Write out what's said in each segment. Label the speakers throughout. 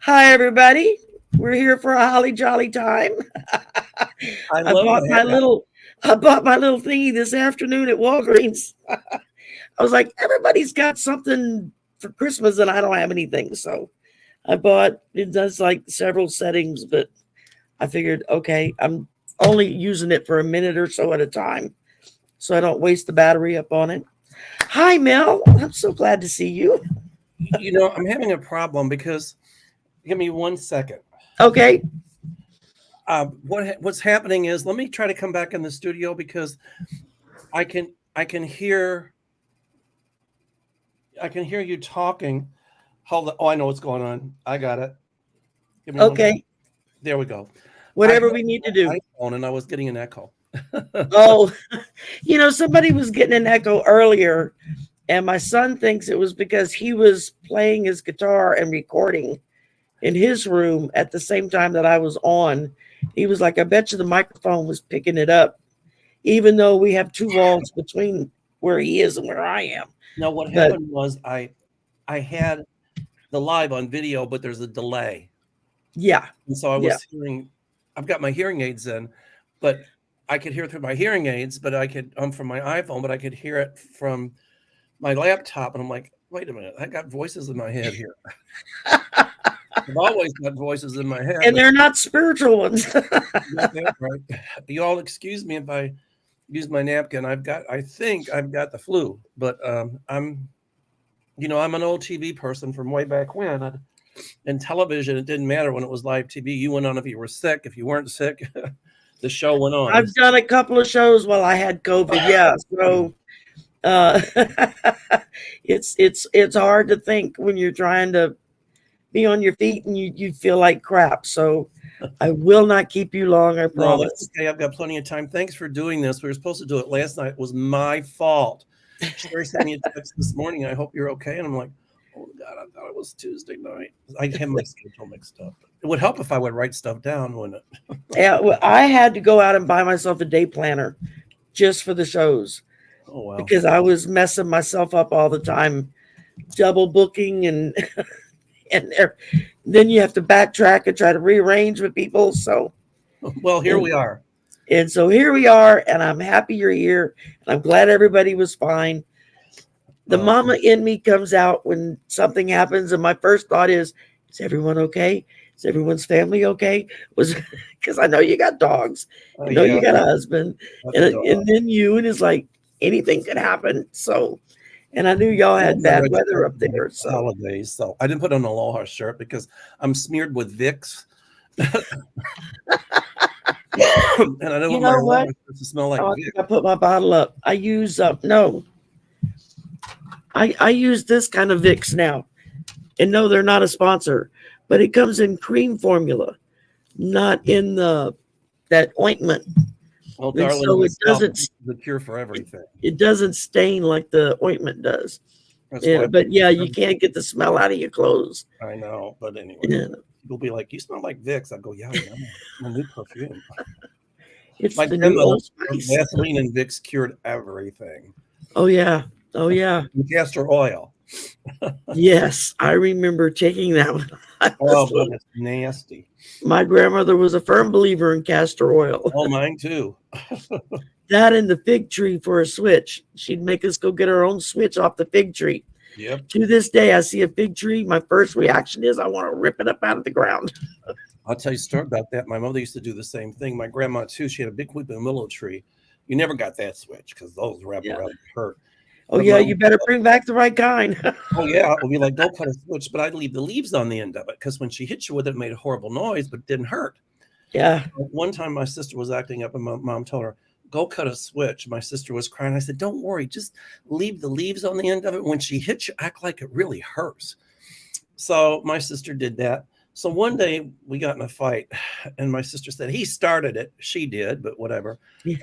Speaker 1: Hi, everybody. We're here for a holly jolly time.
Speaker 2: I
Speaker 1: I
Speaker 2: love
Speaker 1: bought my
Speaker 2: that.
Speaker 1: little, I bought my little thingy this afternoon at Walgreens. I was like, everybody's got something for Christmas, and I don't have anything. So I bought. It does like several settings, but I figured, okay, I'm only using it for a minute or so at a time, so I don't waste the battery up on it. Hi, Mel. I'm so glad to see you.
Speaker 2: I'm having a problem because give me 1 second.
Speaker 1: Okay.
Speaker 2: What's happening is let me try to come back in the studio because I can hear you talking. Hold on. Oh, I know what's going on. I got it. Give me one.
Speaker 1: Okay.
Speaker 2: There we go. I had
Speaker 1: Whatever we need to do.
Speaker 2: an iPhone and I was getting an echo.
Speaker 1: Oh, somebody was getting an echo earlier, and my son thinks it was because he was playing his guitar and recording in his room at the same time that I was on. He was like, I bet you the microphone was picking it up, even though we have two walls between where he is and where I am.
Speaker 2: Now what
Speaker 1: But
Speaker 2: happened was I had the live on video, but there's a delay.
Speaker 1: yeah,
Speaker 2: And so I
Speaker 1: yeah.
Speaker 2: was hearing, I've got my hearing aids in, but I could hear through my hearing aids, but I could, from my iPhone, but I could hear it from my laptop. And I'm like, wait a minute, I got voices in my head here. I've always got voices in my head,
Speaker 1: And
Speaker 2: but
Speaker 1: they're not spiritual ones.
Speaker 2: you got that right. You all excuse me if I use my napkin. I think I've got the flu, but I'm an old TV person from way back when. In television, it didn't matter when it was live TV. You went on if you were sick. If you weren't sick, the show went on.
Speaker 1: I've done a couple of shows while I had COVID. Yeah, so uh, it's hard to think when you're trying to be on your feet and you feel like crap. So I will not keep you long, I
Speaker 2: No, that's
Speaker 1: promise.
Speaker 2: okay. I've got plenty of time. Thanks for doing this. We were supposed to do it last night. It was my fault. Sherry sent me a text this morning. I hope you're okay. And I'm like, oh God, I thought it was Tuesday night. I had my schedule mixed up. It would help if I would write stuff down, wouldn't it?
Speaker 1: Yeah, well, I had to go out and buy myself a day planner just for the shows
Speaker 2: Oh well.
Speaker 1: because I was messing myself up all the time, double booking and then you have to backtrack and try to rearrange with people. So
Speaker 2: Well, here
Speaker 1: and
Speaker 2: we are.
Speaker 1: and so here we are, and I'm happy you're here, and I'm glad everybody was fine. The
Speaker 2: Uh,
Speaker 1: mama in me comes out when something happens, and my first thought is everyone okay? Is everyone's family okay? Was because I know you got dogs, I know
Speaker 2: yeah,
Speaker 1: you got a husband,
Speaker 2: got the
Speaker 1: and
Speaker 2: dog.
Speaker 1: then you, and it's like anything could happen. So, and I knew y'all had
Speaker 2: I'm not
Speaker 1: bad
Speaker 2: registered
Speaker 1: weather up
Speaker 2: for the
Speaker 1: there. So,
Speaker 2: holidays, so I didn't put on an aloha shirt because I'm smeared with Vicks, and I don't
Speaker 1: you
Speaker 2: want my
Speaker 1: know what?
Speaker 2: aloha shirt to smell like
Speaker 1: Oh, I think I
Speaker 2: Vicks.
Speaker 1: put my bottle up. I use no, I use this kind of Vicks now, and no, they're not a sponsor, but it comes in cream formula, not in that ointment.
Speaker 2: Well,
Speaker 1: And
Speaker 2: darling,
Speaker 1: so it
Speaker 2: myself,
Speaker 1: doesn't
Speaker 2: this is the cure for
Speaker 1: it,
Speaker 2: everything.
Speaker 1: it doesn't stain like the ointment does.
Speaker 2: That's why
Speaker 1: Yeah, but yeah, you can't get the smell out of your clothes.
Speaker 2: I know. But anyway,
Speaker 1: Yeah,
Speaker 2: people be like, "You smell like Vicks." I go, "Yeah, I know. My new perfume."
Speaker 1: it's
Speaker 2: My
Speaker 1: the new
Speaker 2: grandmother,
Speaker 1: Old Spice.
Speaker 2: Vaseline and Vicks cured everything.
Speaker 1: Oh yeah, oh yeah,
Speaker 2: And castor oil.
Speaker 1: yes. I remember taking that when I
Speaker 2: Oh,
Speaker 1: was
Speaker 2: God,
Speaker 1: little.
Speaker 2: that's nasty.
Speaker 1: My grandmother was a firm believer in castor oil.
Speaker 2: Oh, mine too.
Speaker 1: That and the fig tree for a switch. She'd make us go get our own switch off the fig tree.
Speaker 2: Yep.
Speaker 1: To this day, I see a fig tree. My first reaction is I want to rip it up out of the ground.
Speaker 2: I'll tell you a story about that. My mother used to do the same thing. My grandma too. She had a big weeping willow tree. You never got that switch because those wrap
Speaker 1: Yeah.
Speaker 2: around hurt.
Speaker 1: Oh
Speaker 2: But
Speaker 1: yeah,
Speaker 2: my
Speaker 1: you better bring back the right kind.
Speaker 2: oh yeah, it would be like go cut a switch, but I'd leave the leaves on the end of it because when she hit you with it, it made a horrible noise, but it didn't hurt.
Speaker 1: Yeah.
Speaker 2: One time my sister was acting up and my mom told her, go cut a switch. My sister was crying. I said, don't worry, just leave the leaves on the end of it. When she hits you, act like it really hurts. So my sister did that. So one day we got in a fight and my sister said, he started it. She did, but whatever.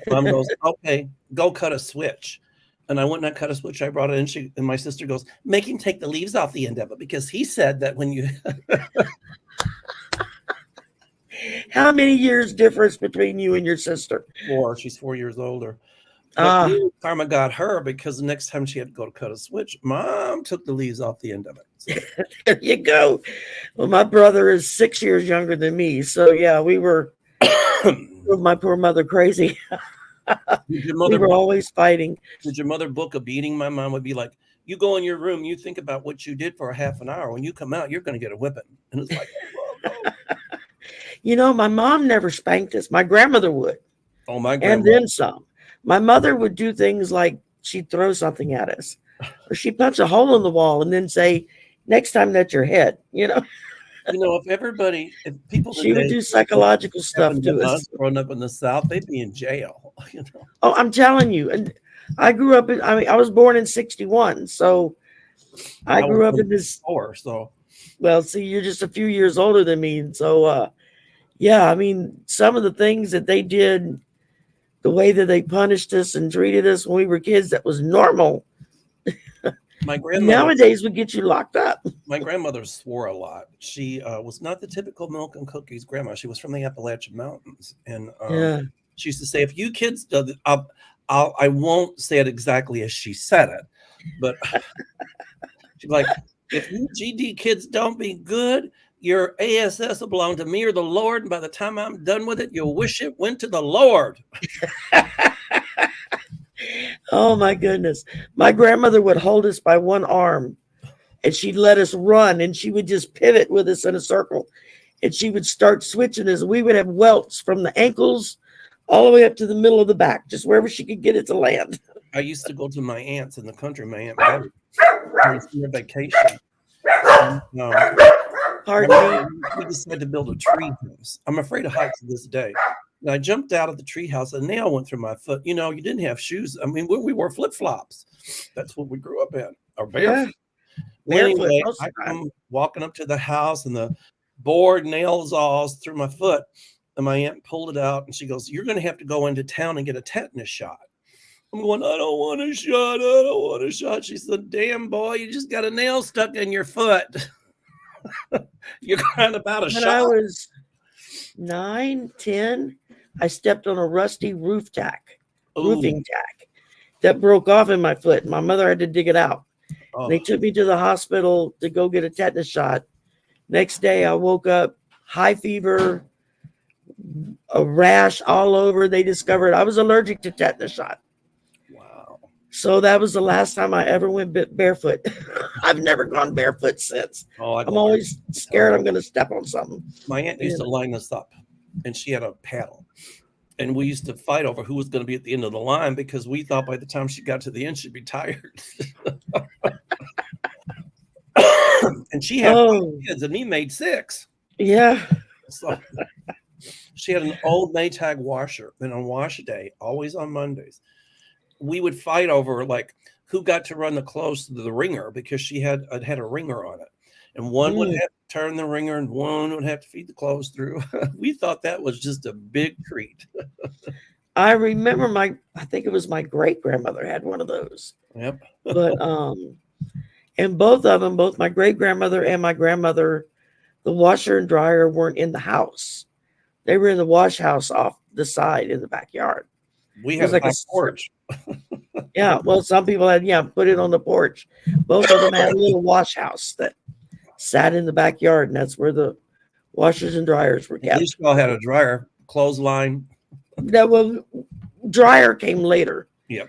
Speaker 2: Mom goes, okay, go cut a switch. And I went and I cut a switch. I brought it in. And my sister goes, make him take the leaves off the end of it because he said that when you
Speaker 1: How many years difference between you and your sister?
Speaker 2: she's 4 years older.
Speaker 1: Ah,
Speaker 2: karma got her because the next time she had to go to cut a switch, mom took the leaves off the end of it. So.
Speaker 1: there you go. Well, my brother is 6 years younger than me. So, yeah, we were my poor mother crazy. We were always fighting.
Speaker 2: Did your mother book a beating? My mom would be like, you go in your room, you think about what you did for a half an hour. When you come out, you're going to get a whipping. And it's like, oh.
Speaker 1: You know, my mom never spanked us. My grandmother would.
Speaker 2: Oh, my grandmother.
Speaker 1: And then some. My mother would do things like she'd throw something at us, or she'd punch a hole in the wall and then say, next time that's your head, you know.
Speaker 2: If people
Speaker 1: she would do psychological stuff to us.
Speaker 2: Growing up in the South, they'd be in jail.
Speaker 1: Oh, I'm telling you. And I grew up I was born in 61. So I grew up in this. Well, see, you're just a few years older than me. And so, yeah, I mean, some of the things that they did, the way that they punished us and treated us when we were kids, that was normal.
Speaker 2: My grandmother
Speaker 1: nowadays would get you locked up.
Speaker 2: My grandmother swore a lot. She was not the typical milk and cookies grandma. She was from the Appalachian Mountains, and she used to say, "If you kids do this, I won't say it exactly as she said it, but she's like, if you GD kids don't be good, your ASS will belong to me or the Lord, and by the time I'm done with it, you'll wish it went to the Lord."
Speaker 1: Oh my goodness. My grandmother would hold us by one arm and she'd let us run, and she would just pivot with us in a circle, and she would start switching us. We would have welts from the ankles all the way up to the middle of the back, just wherever she could get it to land.
Speaker 2: I used to go to my aunt's in the country, my Aunt Betty, on summer vacation. Pardon me. We decided to build a tree house. I'm afraid of heights to this day. And I jumped out of the treehouse, a nail went through my foot. You know, you didn't have shoes. I mean, we wore flip-flops. That's what we grew up in, or barefoot. Yeah. Anyway, I come walking up to the house, and the board nails all through my foot. And my aunt pulled it out, and she goes, "You're going to have to go into town and get a tetanus shot." I'm going, "I don't want a shot. I don't want a shot." She said, "Damn, boy, you just got a nail stuck in your foot. You're crying about a shot."
Speaker 1: When I was 9, 10, I stepped on a rusty roofing tack that broke off in my foot. My mother had to dig it out. Oh. They took me to the hospital to go get a tetanus shot. Next day, I woke up, high fever, a rash all over. They discovered I was allergic to tetanus shot.
Speaker 2: Wow.
Speaker 1: So that was the last time I ever went barefoot. I've never gone barefoot since. I'm always scared I'm going to step on something.
Speaker 2: My aunt used to line us up, and she had a paddle. And we used to fight over who was going to be at the end of the line, because we thought by the time she got to the end, she'd be tired. And she had 5 kids, and me made 6.
Speaker 1: Yeah.
Speaker 2: So she had an old Maytag washer. And on wash day, always on Mondays, we would fight over like who got to run the clothes to the wringer, because she had a wringer on it. And one would have to turn the wringer, and one would have to feed the clothes through. We thought that was just a big treat.
Speaker 1: I remember I think it was my great grandmother had one of those.
Speaker 2: Yep.
Speaker 1: But and both of them, both my great grandmother and my grandmother, the washer and dryer weren't in the house. They were in the wash house off the side in the backyard.
Speaker 2: We had like a porch.
Speaker 1: Yeah. Well, some people had, put it on the porch. Both of them had a little wash house that sat in the backyard, and that's where the washers and dryers were kept.
Speaker 2: At least we all had a dryer, clothesline.
Speaker 1: Well, dryer came later.
Speaker 2: Yeah.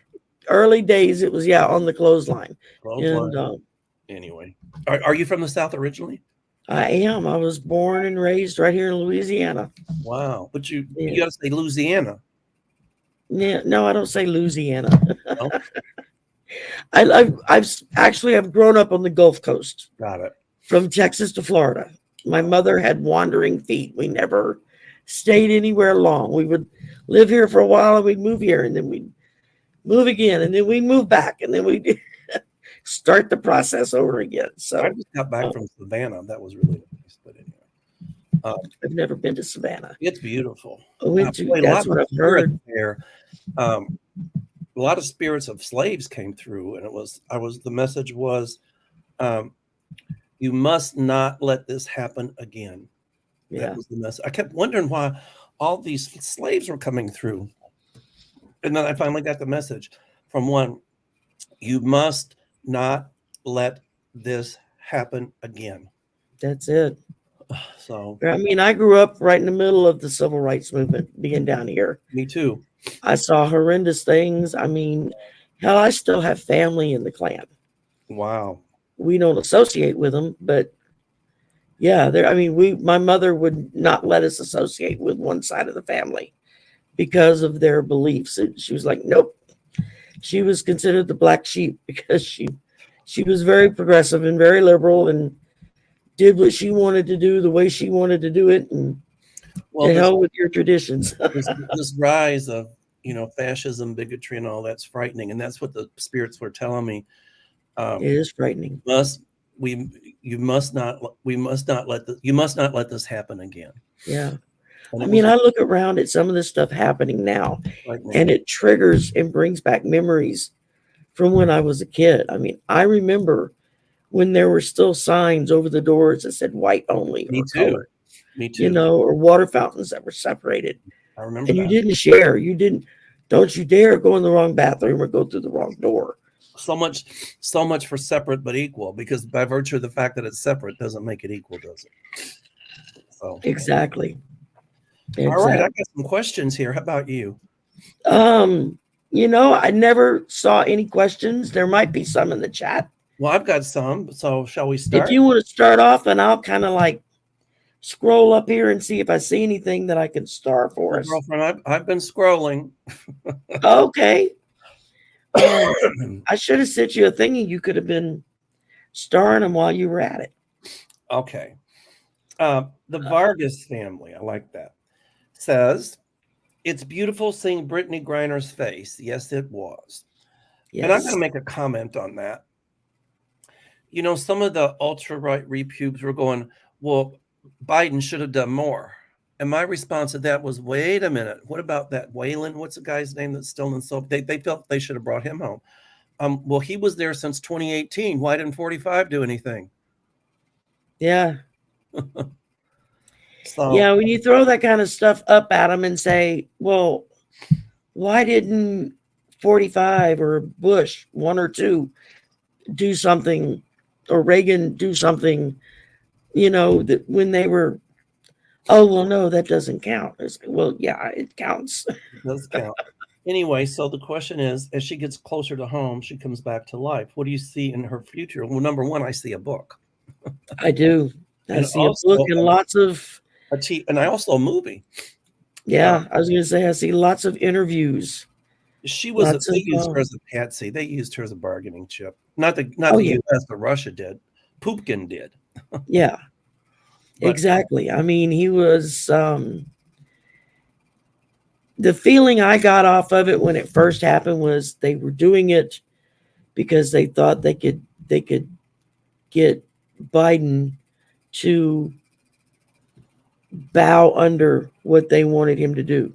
Speaker 1: Early days, it was on the clothesline. And,
Speaker 2: anyway, are you from the South originally?
Speaker 1: I am. I was born and raised right here in Louisiana.
Speaker 2: Wow, but you got to say Louisiana.
Speaker 1: Yeah, no, I don't say Louisiana. No? I've grown up on the Gulf Coast.
Speaker 2: Got it.
Speaker 1: From Texas to Florida. My mother had wandering feet. We never stayed anywhere long. We would live here for a while, and we'd move here, and then we'd move again, and then we'd move back, and then we'd start the process over again. So
Speaker 2: I just got back from Savannah. That was really nice. But anyway,
Speaker 1: I've never been to Savannah.
Speaker 2: It's beautiful.
Speaker 1: That's what I've heard.
Speaker 2: There, a lot of spirits of slaves came through, and the message was, you must not let this happen again. That was the message. I kept wondering why all these slaves were coming through. And then I finally got the message from one. You must not let this happen again.
Speaker 1: That's it.
Speaker 2: So
Speaker 1: I mean, I grew up right in the middle of the civil rights movement being down here.
Speaker 2: me too.
Speaker 1: I saw horrendous things. I mean, hell, I still have family in the Klan.
Speaker 2: Wow.
Speaker 1: We don't associate with them, but yeah, there. I mean, my mother would not let us associate with one side of the family because of their beliefs. She was like, nope. She was considered the black sheep because she was very progressive and very liberal and did what she wanted to do the way she wanted to do it, and to hell with your traditions.
Speaker 2: this rise of fascism, bigotry, and all that's frightening, and that's what the spirits were telling me.
Speaker 1: It is frightening.
Speaker 2: You must not let this happen again.
Speaker 1: Yeah. I mean, I look around at some of this stuff happening now, and it triggers and brings back memories from when I was a kid. I mean, I remember when there were still signs over the doors that said white only or color.
Speaker 2: Me too.
Speaker 1: Or water fountains that were separated.
Speaker 2: I remember.
Speaker 1: And you didn't share. You didn't. Don't you dare go in the wrong bathroom or go through the wrong door.
Speaker 2: So much for separate but equal, because by virtue of the fact that it's separate doesn't make it equal, does it? So
Speaker 1: exactly.
Speaker 2: All right, I got some questions here. How about you?
Speaker 1: I never saw any questions. There might be some in the chat.
Speaker 2: Well, I've got some. So shall we start?
Speaker 1: If you want to start off, and I'll kind of like scroll up here and see if I see anything that I can star for us.
Speaker 2: Girlfriend, I've been scrolling.
Speaker 1: Okay. I should have sent you a thingy. You could have been starring them while you were at it.
Speaker 2: Okay. The Vargas family, I like that, says, it's beautiful seeing Brittany Griner's face. Yes, it was. Yes. And I'm going to make a comment on that. Some of the ultra-right repubes were going, well, Biden should have done more. And my response to that was, wait a minute. What about that Wayland? What's the guy's name that's still in soap? They felt they should have brought him home. Well, he was there since 2018. Why didn't 45 do anything?
Speaker 1: Yeah. Yeah, when you throw that kind of stuff up at them and say, well, why didn't 45 or Bush, one or two, do something, or Reagan do something, that when they were, oh, well, no, that doesn't count. It's, well, yeah, it counts.
Speaker 2: It does count. Anyway, so the question is, as she gets closer to home, she comes back to life. What do you see in her future? Well, number one, I see a book.
Speaker 1: I do. I see a book and lots of...
Speaker 2: and I also a movie.
Speaker 1: Yeah, I was going to say, I see lots of interviews.
Speaker 2: They used her as a patsy. They used her as a bargaining chip. Not the U.S., but Russia did. Putin did.
Speaker 1: Yeah. Exactly. I mean, he was the feeling I got off of it when it first happened was they were doing it because they thought they could get Biden to bow under what they wanted him to do.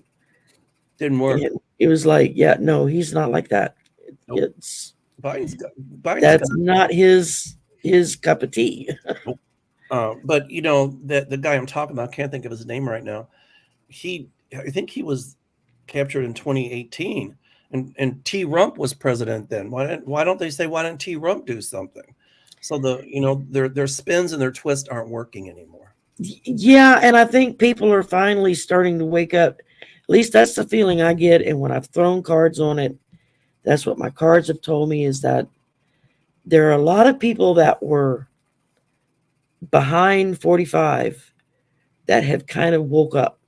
Speaker 2: Didn't work.
Speaker 1: It was like, yeah, no, he's not like that. Nope. It's Biden's not his cup of tea.
Speaker 2: Nope. But the guy I'm talking about, can't think of his name right now. I think he was captured in 2018, and T. Rump was president then. Why don't they say, why didn't T. Rump do something? So their spins and their twists aren't working anymore.
Speaker 1: Yeah, and I think people are finally starting to wake up. At least that's the feeling I get. And when I've thrown cards on it, that's what my cards have told me, is that there are a lot of people that were behind 45 that have kind of woke up.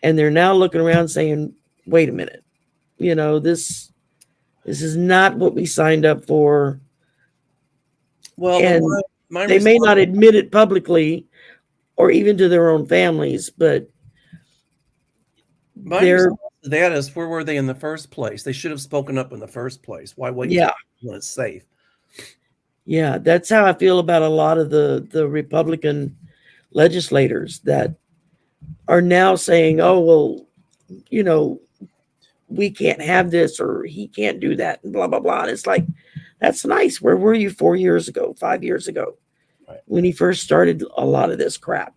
Speaker 1: And they're now looking around saying, wait a minute, this is not what we signed up for.
Speaker 2: Well,
Speaker 1: and they may not admit it publicly or even to their own families, but
Speaker 2: that is, where were they in the first place? They should have spoken up in the first place. Why wait when it's safe?
Speaker 1: Yeah, that's how I feel about a lot of the Republican legislators that are now saying, oh, well, we can't have this, or he can't do that, and blah, blah, blah. And it's like, that's nice. Where were you 4 years ago, 5 years ago, right, when he first started a lot of this crap,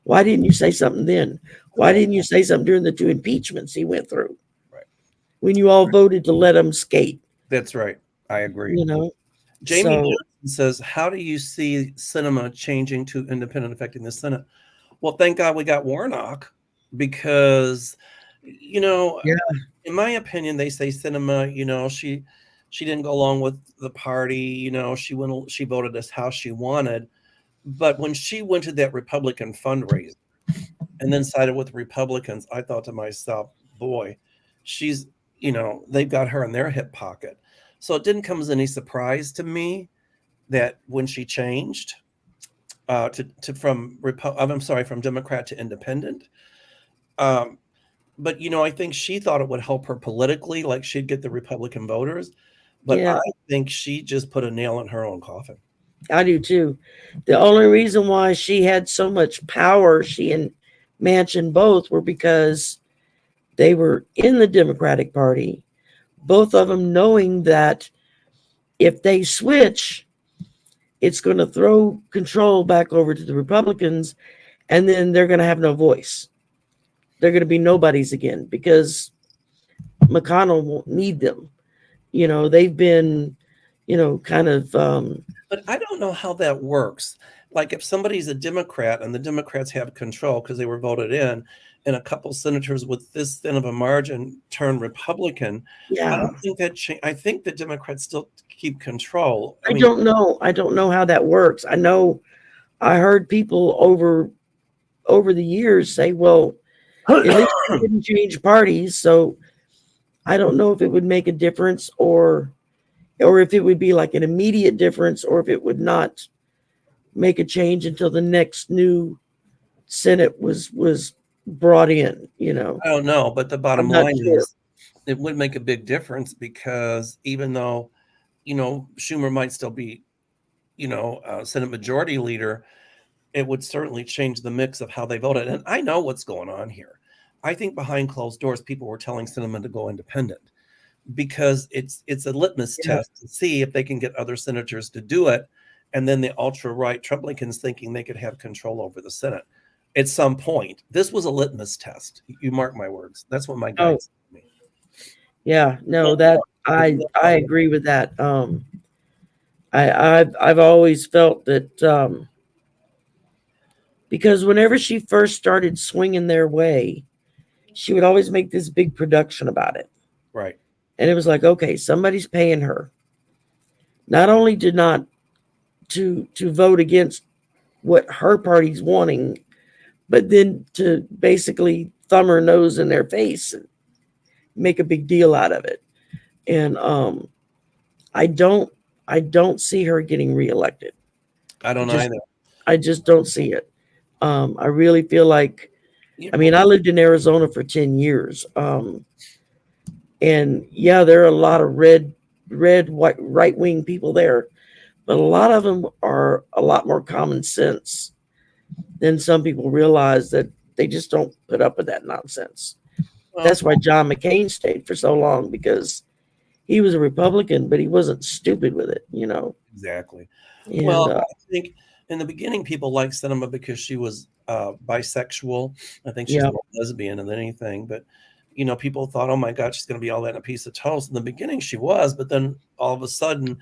Speaker 1: Why didn't you say something then? Why didn't you say something during the 2 impeachments he went through?
Speaker 2: Right.
Speaker 1: When you all voted to let him skate,
Speaker 2: That's right. I agree.
Speaker 1: you know?
Speaker 2: Jamie
Speaker 1: So,
Speaker 2: Johnson says, how do you see cinema changing to independent affecting the Senate? Well, thank God we got Warnock, because,
Speaker 1: yeah,
Speaker 2: in my opinion, they say cinema, she didn't go along with the party, she voted as how she wanted. But when she went to that Republican fundraiser and then sided with Republicans, I thought to myself, boy, she's, they've got her in their hip pocket. So it didn't come as any surprise to me that when she changed from Democrat to independent. But I think she thought it would help her politically, like she'd get the Republican voters. But
Speaker 1: yeah,
Speaker 2: I think she just put a nail in her own coffin.
Speaker 1: I do too. The only reason why she had so much power, she and Manchin both, were because they were in the Democratic Party, both of them knowing that if they switch, it's going to throw control back over to the Republicans, and then they're going to have no voice. They're going to be nobodies again because McConnell won't need them. They've been, kind of.
Speaker 2: But I don't know how that works. Like if somebody's a Democrat and the Democrats have control because they were voted in, and a couple senators with this thin of a margin turn Republican, I
Speaker 1: Yeah,
Speaker 2: don't think that I think the Democrats still keep control.
Speaker 1: I don't know. I don't know how that works. I know I heard people over the years say, well, at least we didn't change parties, so I don't know if it would make a difference or if it would be like an immediate difference or if it would not make a change until the next new Senate was brought in,
Speaker 2: I don't know, but the bottom
Speaker 1: I'm not
Speaker 2: line
Speaker 1: sure.
Speaker 2: is it would make a big difference because even though, Schumer might still be, Senate Majority Leader, it would certainly change the mix of how they voted. And I know what's going on here. I think behind closed doors, people were telling Sinema to go independent because it's a litmus
Speaker 1: Yeah.
Speaker 2: test to see if they can get other senators to do it. And then the ultra-right Trumplicans thinking they could have control over the Senate. At some point, this was a litmus test. You mark my words. That's what my guy
Speaker 1: Oh,
Speaker 2: said to me.
Speaker 1: yeah, no, that I agree with that. I've always felt that because whenever she first started swinging their way, she would always make this big production about it.
Speaker 2: Right.
Speaker 1: And it was like, okay, somebody's paying her. Not only did not to vote against what her party's wanting, but then to basically thumb her nose in their face and make a big deal out of it. And I don't see her getting reelected.
Speaker 2: I don't either.
Speaker 1: I just don't see it. I really feel like, I mean, I lived in Arizona for 10 years. And yeah, there are a lot of white, right-wing people there, but a lot of them are a lot more common sense than some people realize, that they just don't put up with that nonsense.
Speaker 2: Well,
Speaker 1: That's why John McCain stayed for so long, because he was a Republican, but he wasn't stupid with it,
Speaker 2: exactly.
Speaker 1: And,
Speaker 2: Well, I think in the beginning, people liked Sinema because she was bisexual. I think she's
Speaker 1: yeah,
Speaker 2: more lesbian than anything. But, people thought, oh, my God, she's going to be all that in a piece of toast. In the beginning, she was. But then all of a sudden,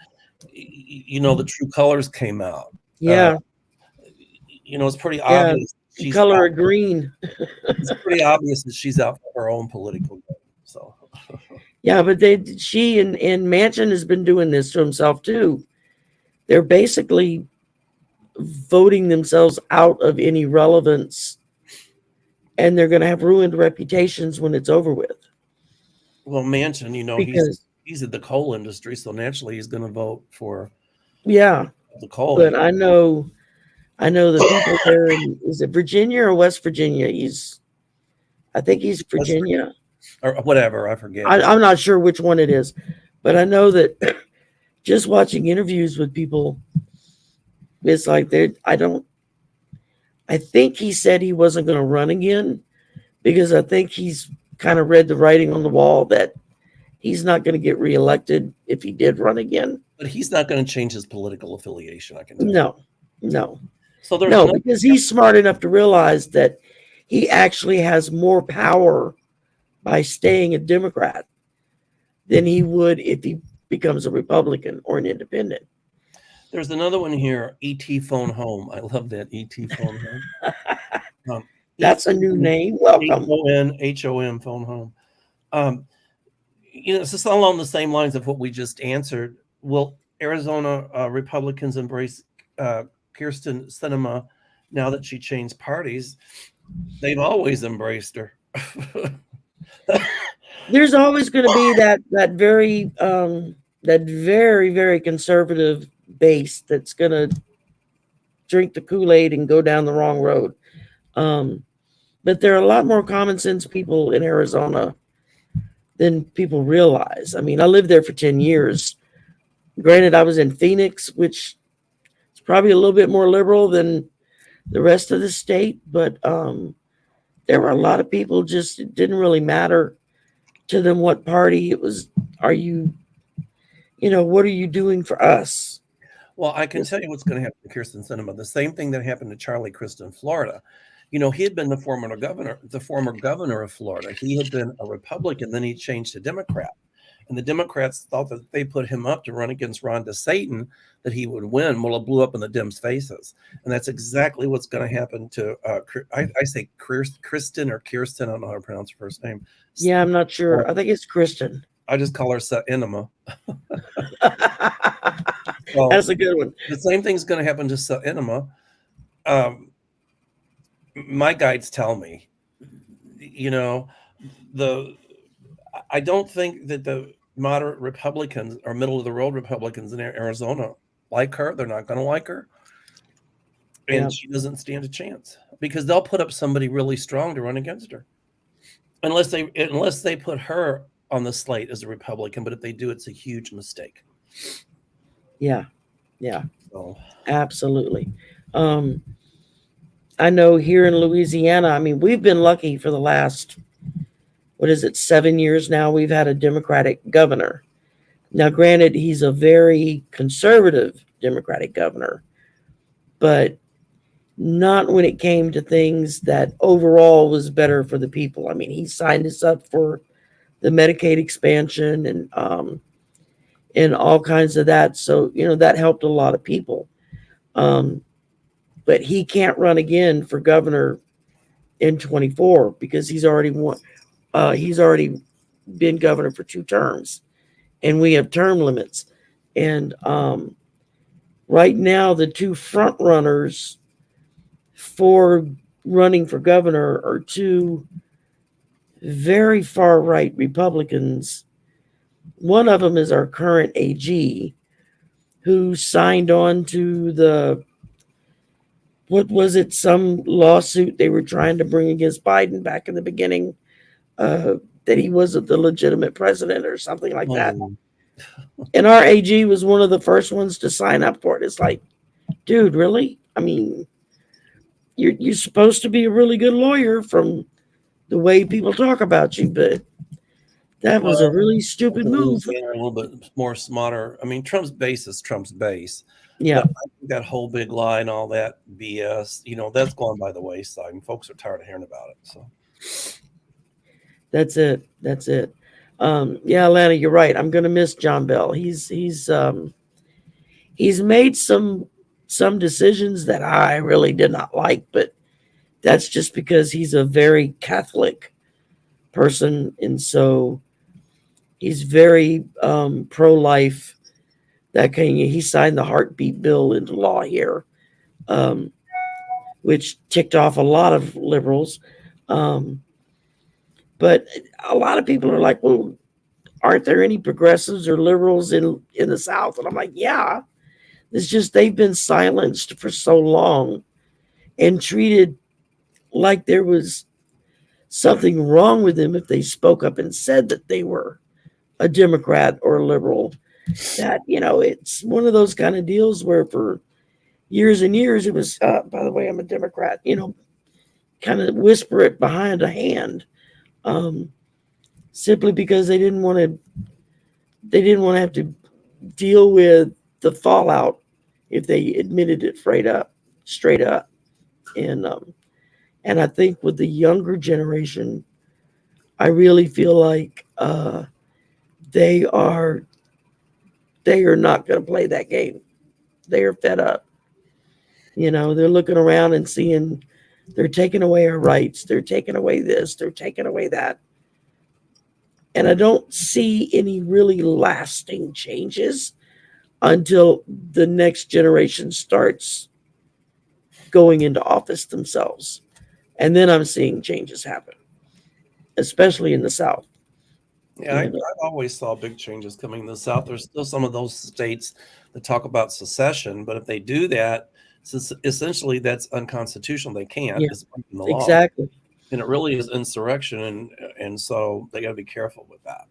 Speaker 2: the true colors came out.
Speaker 1: yeah,
Speaker 2: It's pretty
Speaker 1: yeah.
Speaker 2: obvious.
Speaker 1: The color of green.
Speaker 2: It's pretty obvious that she's out for her own political gain. So,
Speaker 1: Yeah, but she and Manchin has been doing this to himself too. They're basically voting themselves out of any relevance, and they're going to have ruined reputations when it's over with.
Speaker 2: well, Manchin,
Speaker 1: Because
Speaker 2: he's in the coal industry, so naturally he's going to vote for
Speaker 1: yeah,
Speaker 2: the coal.
Speaker 1: but I know the people there is it Virginia or West Virginia? I think he's Virginia.
Speaker 2: Or whatever, I forget.
Speaker 1: I'm not sure which one it is, but I know that just watching interviews with people, it's like I think he said he wasn't going to run again because I think he's kind of read the writing on the wall that he's not going to get reelected if he did run again.
Speaker 2: But he's not going to change his political affiliation, I can tell you.
Speaker 1: No.
Speaker 2: So there's
Speaker 1: No,
Speaker 2: another.
Speaker 1: because he's smart enough to realize that he actually has more power by staying a Democrat than he would if he becomes a Republican or an independent.
Speaker 2: There's another one here. ET phone home. I love that ET phone home.
Speaker 1: That's a new name. Welcome.
Speaker 2: HOM phone home. It's just along the same lines of what we just answered. Will Arizona Republicans embrace Kirsten Sinema now that she changed parties? They've always embraced her.
Speaker 1: There's always going to be that very very conservative base that's going to drink the Kool-Aid and go down the wrong road. But there are a lot more common sense people in Arizona than people realize. I mean, I lived there for 10 years. Granted, I was in Phoenix, which is probably a little bit more liberal than the rest of the state, but there were a lot of people just, it didn't really matter to them what party it was. What are you doing for us?
Speaker 2: Well, I can tell you what's going to happen to Kirsten Sinema. The same thing that happened to Charlie Crist in Florida. He had been the former governor of Florida. He had been a Republican, then he changed to Democrat. And the Democrats thought that if they put him up to run against Ron DeSantis, that he would win. Well, it blew up in the Dems' faces. And that's exactly what's going to happen to, I say Kristen or Kirsten. I don't know how to pronounce her first name.
Speaker 1: Yeah, I'm not sure. I think it's Kristen.
Speaker 2: I just call her Enema.
Speaker 1: That's a good one.
Speaker 2: The same thing's going to happen to Enema. My guides tell me, I don't think that the moderate Republicans or middle of the road Republicans in Arizona like her. They're not going to like her. And she doesn't stand a chance because they'll put up somebody really strong to run against her. Unless they put her on the slate as a Republican, but if they do, it's a huge mistake.
Speaker 1: Yeah. So. Absolutely. I know here in Louisiana, I mean, we've been lucky for the last, 7 years now, we've had a Democratic governor. Now, granted, he's a very conservative Democratic governor, but not when it came to things that overall was better for the people. I mean, he signed us up for the Medicaid expansion and all kinds of that. So, that helped a lot of people. But he can't run again for governor in 24 because he's already won. He's already been governor for 2 terms, and we have term limits. And right now, the 2 front runners for running for governor are 2 very far right Republicans. One of them is our current AG, who signed on to some lawsuit they were trying to bring against Biden back in the beginning, that he wasn't the legitimate president or something like that. And our AG was one of the first ones to sign up for it. It's like, dude, really? I mean, you're supposed to be a really good lawyer from the way people talk about you, but that was a really stupid move.
Speaker 2: A little bit more smarter. I mean, Trump's base is Trump's base.
Speaker 1: Yeah.
Speaker 2: But I think that whole big lie and all that BS, that's gone by the wayside, and folks are tired of hearing about it. So
Speaker 1: that's it. Yeah, Atlanta, you're right. I'm gonna miss John Bell. He's made some decisions that I really did not like, but that's just because he's a very Catholic person, and so he's very pro-life. He signed the heartbeat bill into law here, which ticked off a lot of liberals. But a lot of people are like, well, aren't there any progressives or liberals in the South? And I'm like, yeah. It's just they've been silenced for so long and treated like there was something wrong with them if they spoke up and said that they were a Democrat or a liberal. That, it's one of those kind of deals where for years and years it was, by the way, I'm a Democrat, kind of whisper it behind a hand, simply because they didn't want to have to deal with the fallout if they admitted it straight up. straight up. And I think with the younger generation, I really feel like they are not going to play that game. They are fed up. They're looking around and seeing they're taking away our rights. They're taking away this. They're taking away that. And I don't see any really lasting changes until the next generation starts going into office themselves. And then I'm seeing changes happen, especially in the South.
Speaker 2: Yeah, I always saw big changes coming in the South. There's still some of those states that talk about secession, but if they do that, essentially that's unconstitutional. They can't.
Speaker 1: Yeah,
Speaker 2: it's breaking the law.
Speaker 1: exactly.
Speaker 2: And it really is insurrection, and so they got to be careful with that.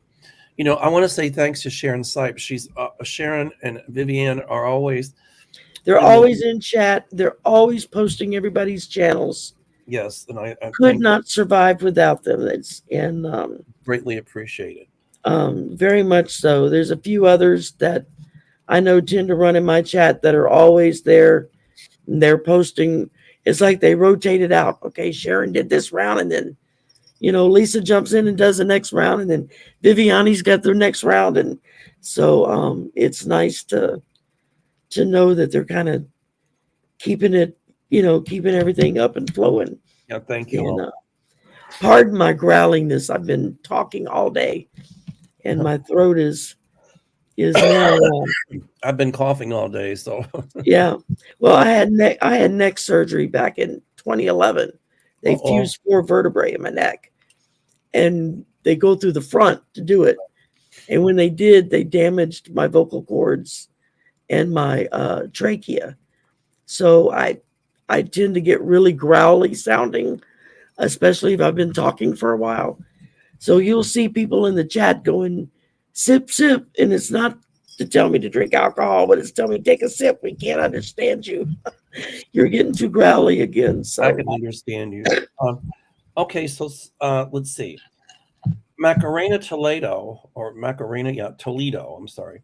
Speaker 2: I want to say thanks to Sharon Sipe. She's Sharon and Vivian are always.
Speaker 1: They're always in chat. They're always posting everybody's channels.
Speaker 2: Yes, and I
Speaker 1: could not survive without them.
Speaker 2: Greatly appreciated.
Speaker 1: Very much so. There's a few others that I know tend to run in my chat that are always there. And they're posting. It's like they rotate it out. Okay, Sharon did this round, and then Lisa jumps in and does the next round, and then Viviani's got their next round, and so it's nice to know that they're kind of keeping everything up and flowing.
Speaker 2: Yeah, thank you.
Speaker 1: Pardon my growlingness. I've been talking all day, and my throat is now.
Speaker 2: I've been coughing all day, so
Speaker 1: yeah. Well, I had neck surgery back in 2011. They fused 4 vertebrae in my neck, and they go through the front to do it. And when they did, they damaged my vocal cords and my trachea. So I tend to get really growly sounding, especially if I've been talking for a while. So you'll see people in the chat going, sip, sip. And it's not to tell me to drink alcohol, but it's telling me take a sip. We can't understand you. You're getting too growly again. So
Speaker 2: I can understand you. Okay, so let's see. Macarena Toledo, Toledo, I'm sorry,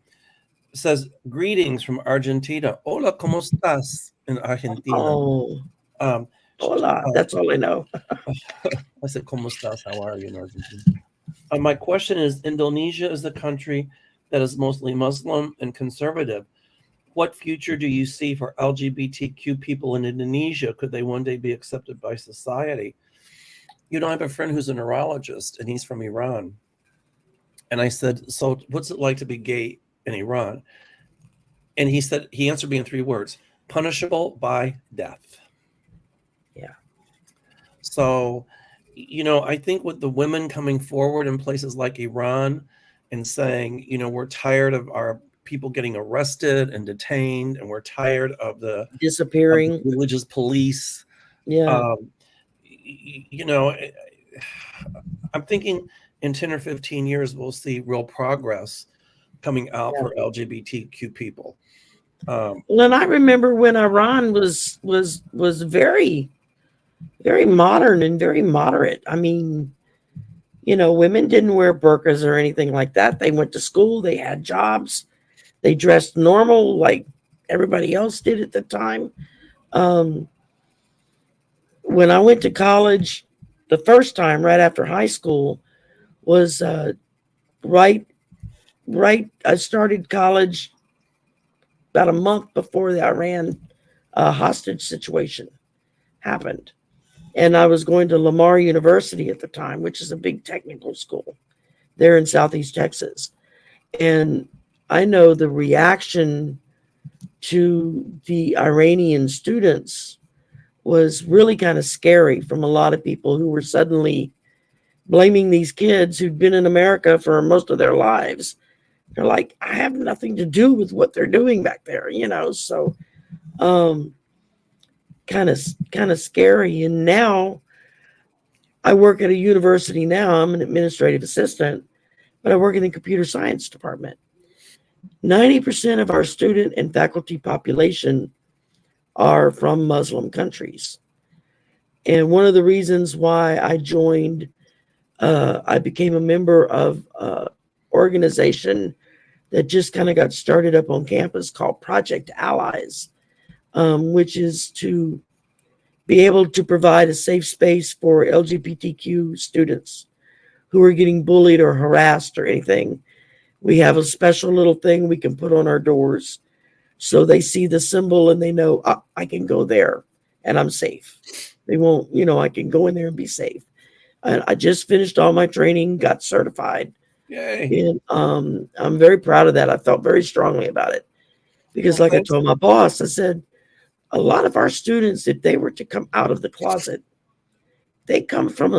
Speaker 2: says, greetings from Argentina. Hola, ¿cómo estás? In Argentina.
Speaker 1: Oh, hola. That's all I know.
Speaker 2: I said, ¿cómo estás? How are you in Argentina? My question is, Indonesia is a country that is mostly Muslim and conservative. What future do you see for LGBTQ people in Indonesia? Could they one day be accepted by society? I have a friend who's a neurologist, and he's from Iran. And I said, so what's it like to be gay in Iran? And he answered me in 3 words: punishable by death.
Speaker 1: Yeah.
Speaker 2: So, I think with the women coming forward in places like Iran and saying, we're tired of our people getting arrested and detained, and we're tired of the
Speaker 1: disappearing
Speaker 2: religious police.
Speaker 1: Yeah.
Speaker 2: I'm thinking in 10 or 15 years, we'll see real progress coming out for LGBTQ people.
Speaker 1: Well, and I remember when Iran was very, very modern and very moderate. I mean, women didn't wear burqas or anything like that. They went to school. They had jobs. They dressed normal like everybody else did at the time. When I went to college the first time, right after high school, was right. I started college about a month before the Iran hostage situation happened. And I was going to Lamar University at the time, which is a big technical school there in Southeast Texas. And I know the reaction to the Iranian students was really kind of scary from a lot of people who were suddenly blaming these kids who'd been in America for most of their lives. They're like, I have nothing to do with what they're doing back there, so kind of scary. And now I work at a university now. I'm an administrative assistant, but I work in the computer science department. 90% of our student and faculty population are from Muslim countries. And one of the reasons why I joined, I became a member of an organization that just kind of got started up on campus called Project Allies. which is to be able to provide a safe space for LGBTQ students who are getting bullied or harassed or anything. We have a special little thing we can put on our doors so they see the symbol and they know, oh, I can go there and I'm safe. They won't, I can go in there and be safe. And I just finished all my training, got certified.
Speaker 2: Yay.
Speaker 1: And I'm very proud of that. I felt very strongly about it because, like I told my boss, I said, a lot of our students, if they were to come out of the closet, they come from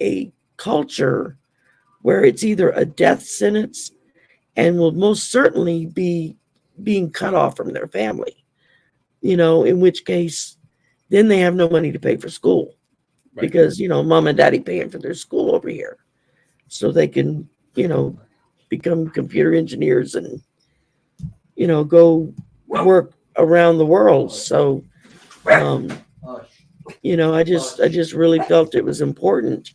Speaker 1: a culture where it's either a death sentence and will most certainly be being cut off from their family, in which case then they have no money to pay for school because, mom and daddy paying for their school over here so they can, become computer engineers and, go work around the world. So, I just really felt it was important.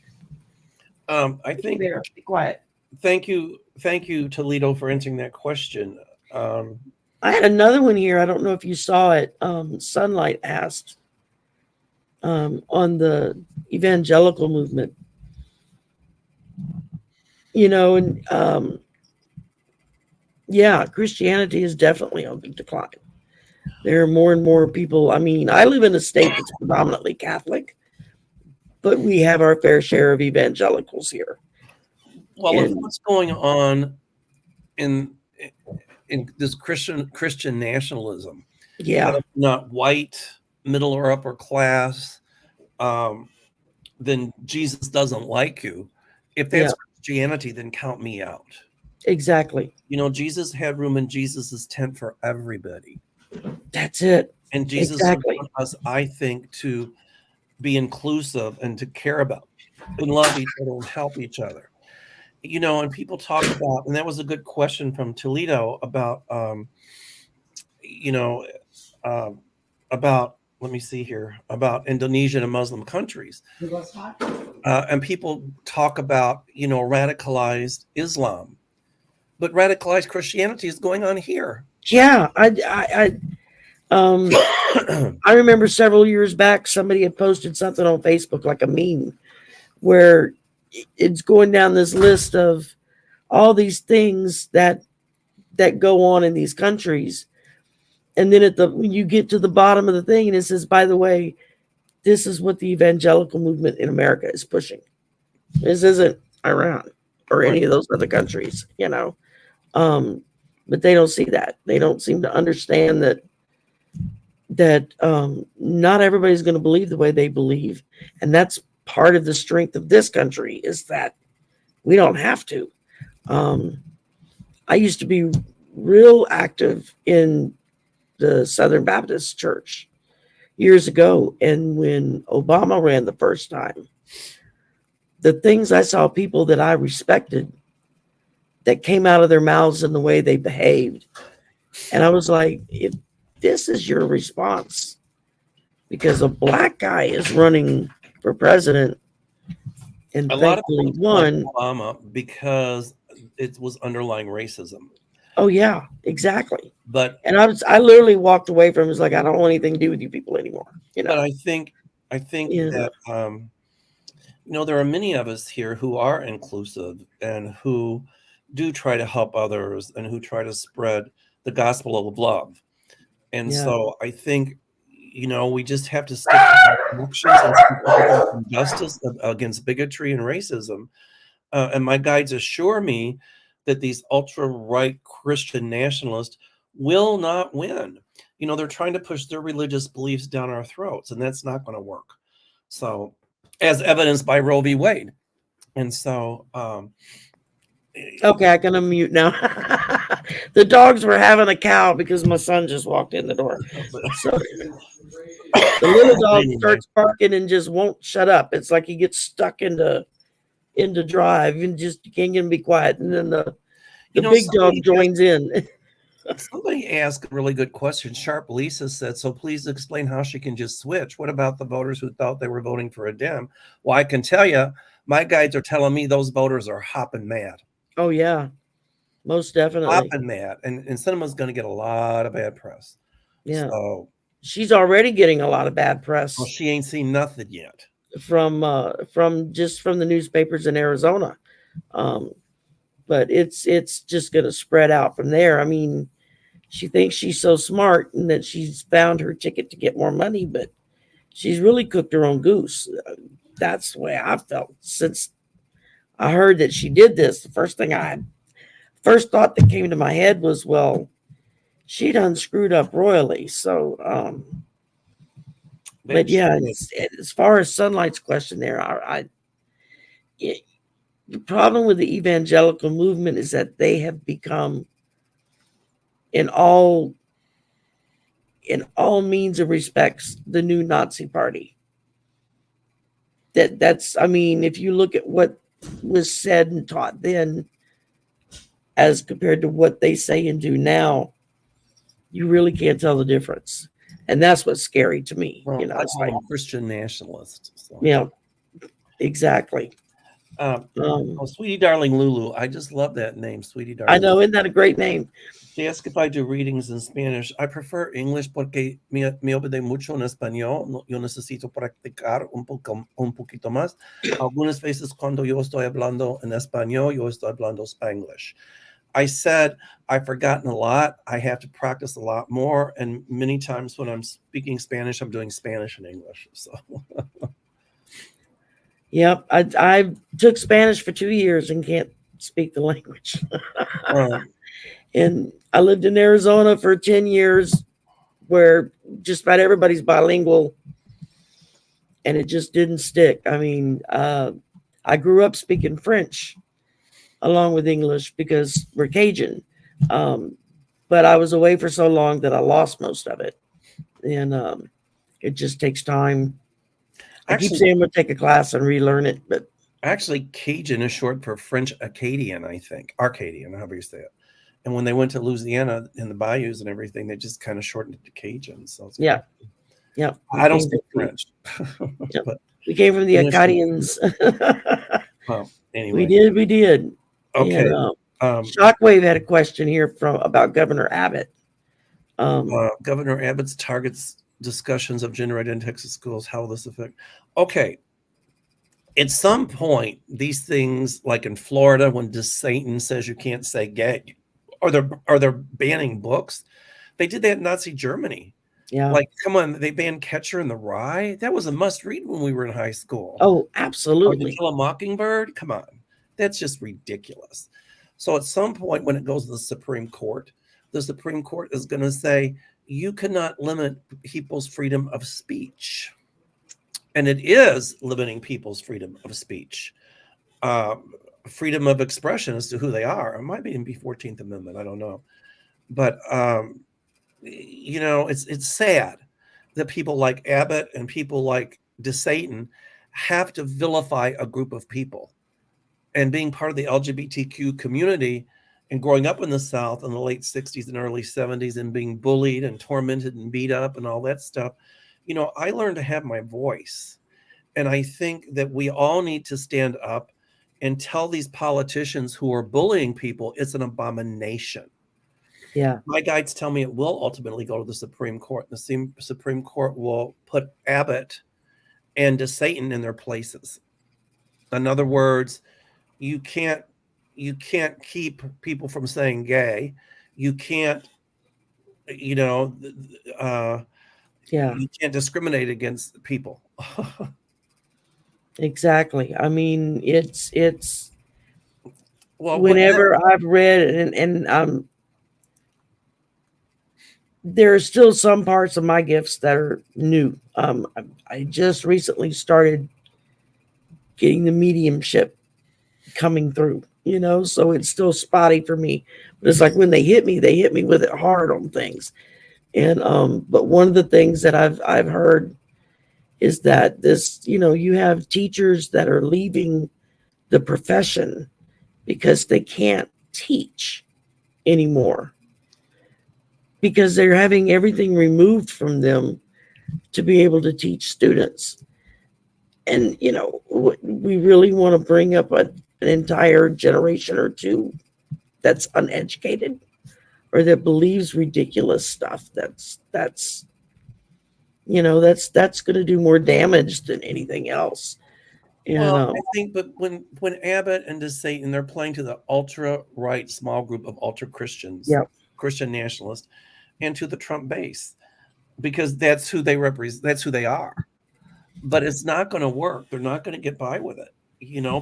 Speaker 2: I think
Speaker 1: there, be quiet.
Speaker 2: Thank you, Toledo, for answering that question.
Speaker 1: I had another one here. I don't know if you saw it. Sunlight asked on the evangelical movement, and Christianity is definitely on the decline. There are more and more people. I mean, I live in a state that's predominantly Catholic, but we have our fair share of evangelicals here.
Speaker 2: Well, with what's going on in this Christian nationalism, not white, middle or upper class, then Jesus doesn't like you. If that's Christianity, then count me out.
Speaker 1: Exactly.
Speaker 2: Jesus had room in Jesus's tent for everybody.
Speaker 1: That's it.
Speaker 2: And Jesus wants us, I think, to be inclusive and to care about and love each other and help each other. And people talk about, and that was a good question from Toledo about, about, let me see here, about Indonesian and Muslim countries. And people talk about, radicalized Islam. But radicalized Christianity is going on here.
Speaker 1: Yeah, I remember several years back, somebody had posted something on Facebook, like a meme, where it's going down this list of all these things that go on in these countries, and then when you get to the bottom of the thing, and it says, by the way, this is what the evangelical movement in America is pushing. This isn't Iran or any of those other countries, but they don't see that. They don't seem to understand that not everybody's going to believe the way they believe. And that's part of the strength of this country, is that we don't have to. I used to be real active in the Southern Baptist Church years ago. And when Obama ran the first time, the things I saw people that I respected that came out of their mouths and the way they behaved. And I was like, if this is your response, because a black guy is running for president and
Speaker 2: a lot of
Speaker 1: thankfully won
Speaker 2: Obama because it was underlying racism.
Speaker 1: Oh yeah, exactly.
Speaker 2: But
Speaker 1: I literally walked away from it. It's like, I don't want anything to do with you people anymore.
Speaker 2: But I think that there are many of us here who are inclusive and who do try to help others and who try to spread the gospel of love. And so I think, we just have to stick to our connections and speak up against injustice, against bigotry and racism. And my guides assure me that these ultra-right Christian nationalists will not win. They're trying to push their religious beliefs down our throats, and that's not going to work. So, as evidenced by Roe v. Wade. And so...
Speaker 1: okay, I can unmute now. The dogs were having a cow because my son just walked in the door. So the little dog starts barking and just won't shut up. It's like he gets stuck into drive and just can't get him to be quiet. And then the big dog joins in.
Speaker 2: Somebody asked a really good question. Sharp Lisa said, so please explain how she can just switch. What about the voters who thought they were voting for a Dem? Well, I can tell you, my guides are telling me those voters are hopping mad.
Speaker 1: Oh, yeah, most definitely.
Speaker 2: Hopping mad. And cinema's going to get a lot of bad press.
Speaker 1: Yeah.
Speaker 2: So
Speaker 1: she's already getting a lot of bad press.
Speaker 2: Well, she ain't seen nothing yet.
Speaker 1: From the newspapers in Arizona. But it's just going to spread out from there. I mean, she thinks she's so smart and that she's found her ticket to get more money, but she's really cooked her own goose. That's the way I felt since I heard that she did this. The first thought that came to my head was, well, she done screwed up royally. So, but yeah, as far as Sunlight's question there, the problem with the evangelical movement is that they have become, in all means of respects, the new Nazi party. That's I mean, if you look at what was said and taught then as compared to what they say and do now, you really can't tell the difference. And that's what's scary to me.
Speaker 2: Well,
Speaker 1: You know, it's
Speaker 2: I'm
Speaker 1: like,
Speaker 2: a Christian nationalist. So.
Speaker 1: yeah, exactly.
Speaker 2: Sweetie Darling Lulu. I just love that name, Sweetie Darling.
Speaker 1: I know, isn't that a great name?
Speaker 2: She asked if I do readings in Spanish. I prefer English porque me obede mucho en español. Yo necesito practicar un poquito más. Algunas veces cuando yo estoy hablando en español, yo estoy hablando Spanglish. I said I've forgotten a lot. I have to practice a lot more. And many times when I'm speaking Spanish, I'm doing Spanish and English. So.
Speaker 1: Yep. I took Spanish for 2 years and can't speak the language. And I lived in Arizona for 10 years where just about everybody's bilingual, and it just didn't stick. I mean, I grew up speaking French along with English because we're Cajun. But I was away for so long that I lost most of it. And it just takes time. I keep saying I'm going to take a class and relearn it, but
Speaker 2: actually Cajun is short for French Acadian, I think. Arcadian, however you say it. And when they went to Louisiana in the bayous and everything, they just kind of shortened it to Cajun. So it's
Speaker 1: yeah.
Speaker 2: I don't speak French.
Speaker 1: Yep. But we came from the Acadians.
Speaker 2: Well, anyway.
Speaker 1: We did.
Speaker 2: Okay.
Speaker 1: And, Shockwave had a question here about Governor Abbott.
Speaker 2: Governor Abbott's targets discussions of gender identity in Texas schools. How will this affect? Okay. At some point, these things, like in Florida, when Satan says you can't say gay, or they're banning books. They did that in Nazi Germany.
Speaker 1: Yeah.
Speaker 2: Like, come on, they banned Catcher in the Rye. That was a must read when we were in high school.
Speaker 1: Oh, absolutely.
Speaker 2: Or To Kill a Mockingbird. Come on. That's just ridiculous. So at some point when it goes to the Supreme Court is going to say, you cannot limit people's freedom of speech. And it is limiting people's freedom of speech. Freedom of expression as to who they are. It might even be 14th Amendment. I don't know. But, it's sad that people like Abbott and people like DeSatan have to vilify a group of people. And being part of the LGBTQ community and growing up in the South in the late 60s and early 70s and being bullied and tormented and beat up and all that stuff, I learned to have my voice. And I think that we all need to stand up and tell these politicians who are bullying people it's an abomination.
Speaker 1: Yeah.
Speaker 2: My guides tell me it will ultimately go to the Supreme Court. The Supreme Court will put Abbott and DeSatan in their places. In other words, you can't keep people from saying gay. You can't, you can't discriminate against people.
Speaker 1: Exactly. I mean, it's
Speaker 2: well,
Speaker 1: whenever I've read and there are still some parts of my gifts that are new. I just recently started getting the mediumship coming through, so it's still spotty for me. But it's like when they hit me with it hard on things. And but one of the things that I've heard is that this, you have teachers that are leaving the profession because they can't teach anymore because they're having everything removed from them to be able to teach students. And, we really want to bring up an entire generation or two that's uneducated or that believes ridiculous stuff. That's That's going to do more damage than anything else.
Speaker 2: Well, I think, but when Abbott and DeSatan, they're playing to the ultra right small group of ultra Christians,
Speaker 1: Yeah.
Speaker 2: Christian nationalists, and to the Trump base, because that's who they represent, that's who they are. But it's not going to work. They're not going to get by with it.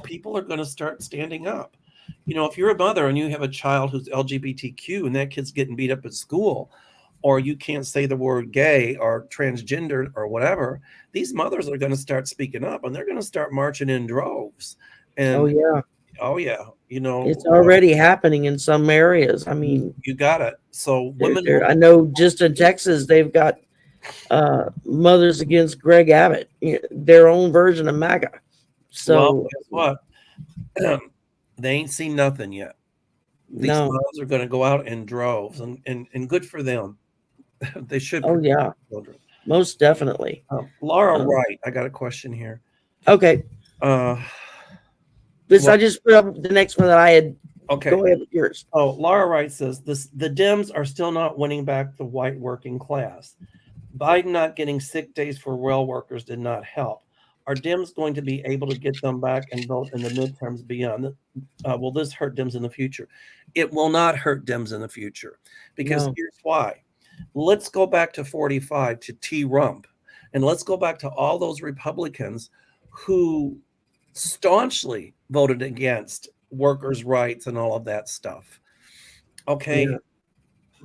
Speaker 2: People are going to start standing up. If you're a mother and you have a child who's LGBTQ and that kid's getting beat up at school, or you can't say the word gay or transgender or whatever, these mothers are going to start speaking up, and they're going to start marching in droves. And oh yeah,
Speaker 1: it's already happening in some areas. I mean,
Speaker 2: you got it. So women,
Speaker 1: I know just in Texas, they've got Mothers Against Greg Abbott, their own version of MAGA. So
Speaker 2: guess what? They ain't seen nothing yet. These mothers are going to go out in droves, and good for them. They should.
Speaker 1: Oh yeah, most definitely.
Speaker 2: Laura Wright, I got a question here.
Speaker 1: Okay. I just put up the next one that I had.
Speaker 2: Okay.
Speaker 1: Go ahead with yours.
Speaker 2: Oh, Laura Wright says the Dems are still not winning back the white working class. Biden not getting sick days for rail workers did not help. Are Dems going to be able to get them back and vote in the midterms beyond? Will this hurt Dems in the future? It will not hurt Dems in the future, because here's why. Let's go back to 45 to T. Rump, and let's go back to all those Republicans who staunchly voted against workers' rights and all of that stuff. Okay. Yeah.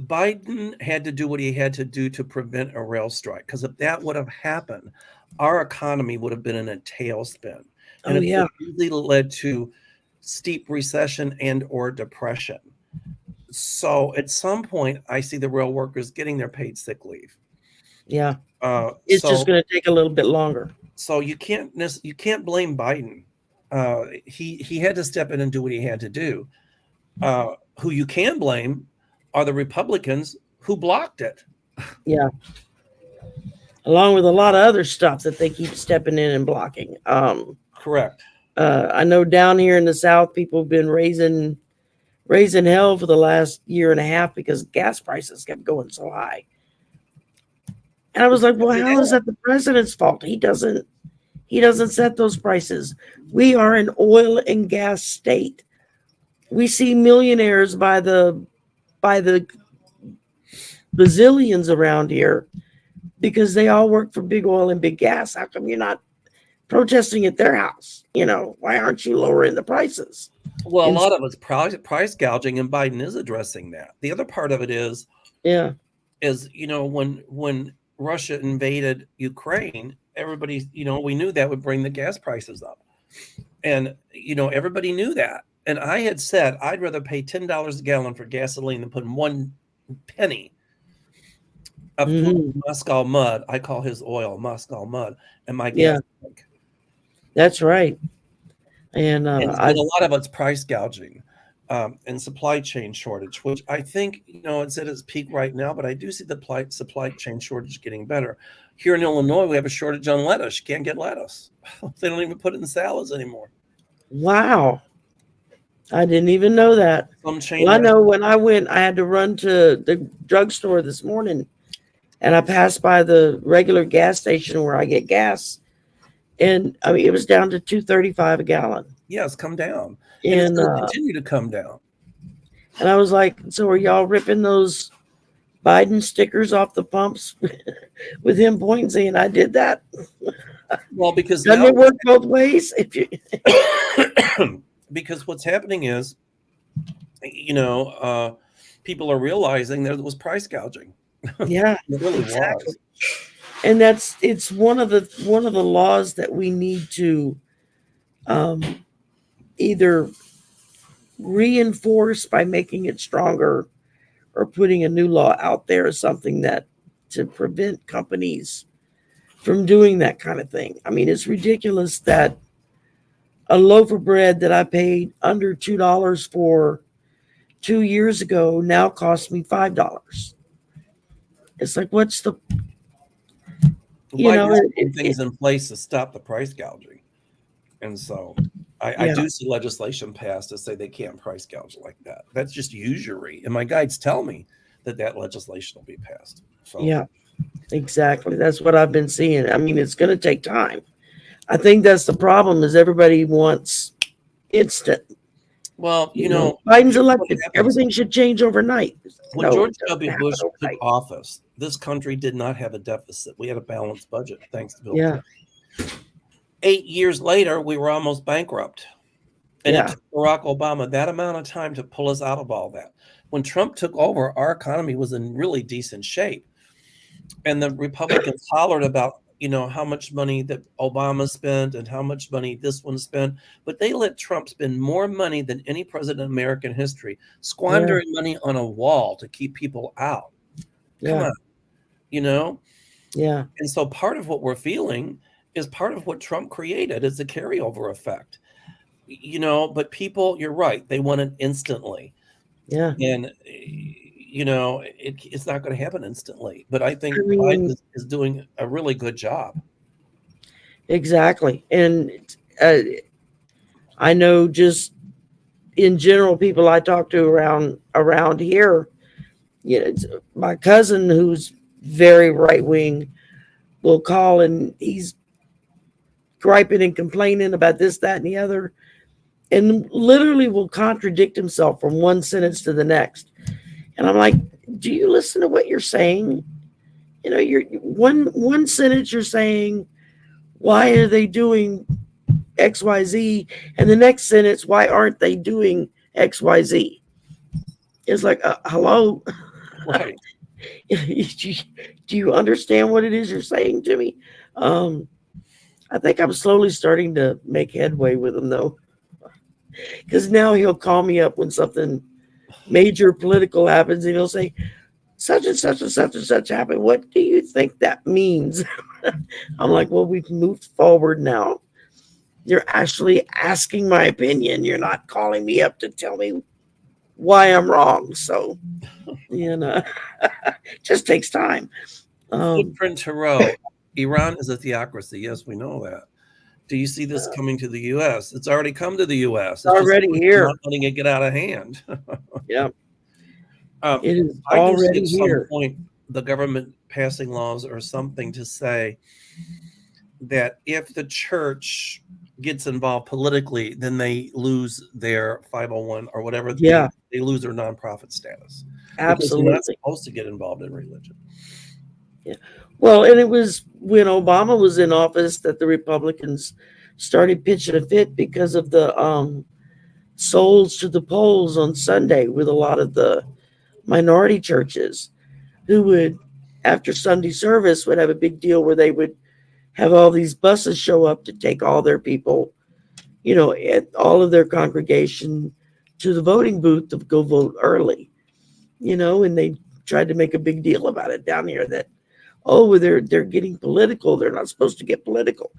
Speaker 2: Biden had to do what he had to do to prevent a rail strike, because if that would have happened, our economy would have been in a tailspin. And it really led to steep recession and or depression. So at some point, I see the rail workers getting their paid sick leave.
Speaker 1: Yeah. It's just going to take a little bit longer.
Speaker 2: So you can't blame Biden. He had to step in and do what he had to do. Who you can blame are the Republicans who blocked it.
Speaker 1: Yeah. Along with a lot of other stuff that they keep stepping in and blocking.
Speaker 2: Correct.
Speaker 1: I know down here in the South, people have been raising hell for the last year and a half because gas prices kept going so high. And I was like, well, how is that the president's fault? He doesn't set those prices. We are an oil and gas state. We see millionaires by the bazillions around here because they all work for big oil and big gas. How come you're not protesting at their house? Why aren't you lowering the prices?
Speaker 2: Well, a lot of it's price gouging, and Biden is addressing that. The other part of it is when Russia invaded Ukraine, everybody, we knew that would bring the gas prices up. And, everybody knew that. And I had said, I'd rather pay $10 a gallon for gasoline than putting 1 penny of Moscow mud. I call his oil Moscow mud and my gas tank.
Speaker 1: That's right. And
Speaker 2: a lot of it's price gouging and supply chain shortage, which I think, it's at its peak right now, but I do see the supply chain shortage getting better. Here in Illinois, we have a shortage on lettuce. You can't get lettuce. They don't even put it in salads anymore.
Speaker 1: Wow. I didn't even know that. Well, I know when I went, I had to run to the drugstore this morning, and I passed by the regular gas station where I get gas. And I mean, it was down to $2.35 a gallon.
Speaker 2: Yeah, it's come down. And it's going to continue to come down.
Speaker 1: And I was like, so are y'all ripping those Biden stickers off the pumps with him pointing saying I did that?
Speaker 2: Well, because
Speaker 1: doesn't it work both ways? If you
Speaker 2: because what's happening is, people are realizing there was price gouging.
Speaker 1: Yeah,
Speaker 2: it really
Speaker 1: exactly.
Speaker 2: was.
Speaker 1: And it's one of the laws that we need to either reinforce by making it stronger or putting a new law out there or something that to prevent companies from doing that kind of thing. I mean, it's ridiculous that a loaf of bread that I paid under $2 for 2 years ago now costs me $5. It's like, what's the
Speaker 2: things in place to stop the price gouging. And so I do see legislation passed to say they can't price gouge like that. That's just usury. And my guides tell me that legislation will be passed. So
Speaker 1: Exactly. That's what I've been seeing. I mean, it's going to take time. I think that's the problem is everybody wants instant.
Speaker 2: Well,
Speaker 1: Biden's
Speaker 2: here's what
Speaker 1: elected.
Speaker 2: happens.
Speaker 1: Everything should change overnight.
Speaker 2: When
Speaker 1: No,
Speaker 2: George
Speaker 1: it doesn't
Speaker 2: W.
Speaker 1: happen
Speaker 2: Bush took
Speaker 1: overnight.
Speaker 2: office, this country did not have a deficit. We had a balanced budget, thanks to Bill
Speaker 1: Yeah.
Speaker 2: Clinton. 8 years later, we were almost bankrupt. And it
Speaker 1: Yeah.
Speaker 2: took Barack Obama that amount of time to pull us out of all that. When Trump took over, our economy was in really decent shape. And the Republicans hollered about, how much money that Obama spent and how much money this one spent. But they let Trump spend more money than any president in American history, squandering money on a wall to keep people out. Come
Speaker 1: Yeah.
Speaker 2: on, you know?
Speaker 1: Yeah.
Speaker 2: And so part of what we're feeling is part of what Trump created is the carryover effect. But people, you're right, they want it instantly.
Speaker 1: Yeah.
Speaker 2: And, it's not going to happen instantly. But I think
Speaker 1: I mean,
Speaker 2: Biden is doing a really good job.
Speaker 1: exactly. And I know just in general, people I talk to around here, my cousin who's very right wing will call and he's griping and complaining about this, that, and the other, and literally will contradict himself from one sentence to the next. And I'm like, do you listen to what you're saying? You're one sentence you're saying, why are they doing XYZ? And the next sentence, why aren't they doing XYZ? It's like, hello?
Speaker 2: Right.
Speaker 1: Do you understand what it is you're saying to me? I think I'm slowly starting to make headway with him, though. Because now he'll call me up when something major political happens and he'll say, such and such and such and such happened. What do you think that means? I'm like, well, we've moved forward now. You're actually asking my opinion. You're not calling me up to tell me why I'm wrong. So, just takes time.
Speaker 2: Footprint Tarot. Iran is a theocracy. Yes, we know that. Do you see this coming to the U.S.? It's already come to the U.S. It's
Speaker 1: already here.
Speaker 2: Not letting it get out of hand.
Speaker 1: Yeah.
Speaker 2: It
Speaker 1: is already
Speaker 2: at
Speaker 1: here.
Speaker 2: Some point, the government passing laws or something to say that if the church gets involved politically, then they lose their 501 or whatever.
Speaker 1: Yeah.
Speaker 2: They lose their nonprofit status.
Speaker 1: Absolutely.
Speaker 2: Because they're not supposed to get involved in religion.
Speaker 1: Yeah. Well, and it was when Obama was in office that the Republicans started pitching a fit because of the souls to the polls on Sunday with a lot of the minority churches who would, after Sunday service, would have a big deal where they would have all these buses show up to take all their people, at all of their congregation to the voting booth to go vote early, and they tried to make a big deal about it down here that, they're getting political. They're not supposed to get political.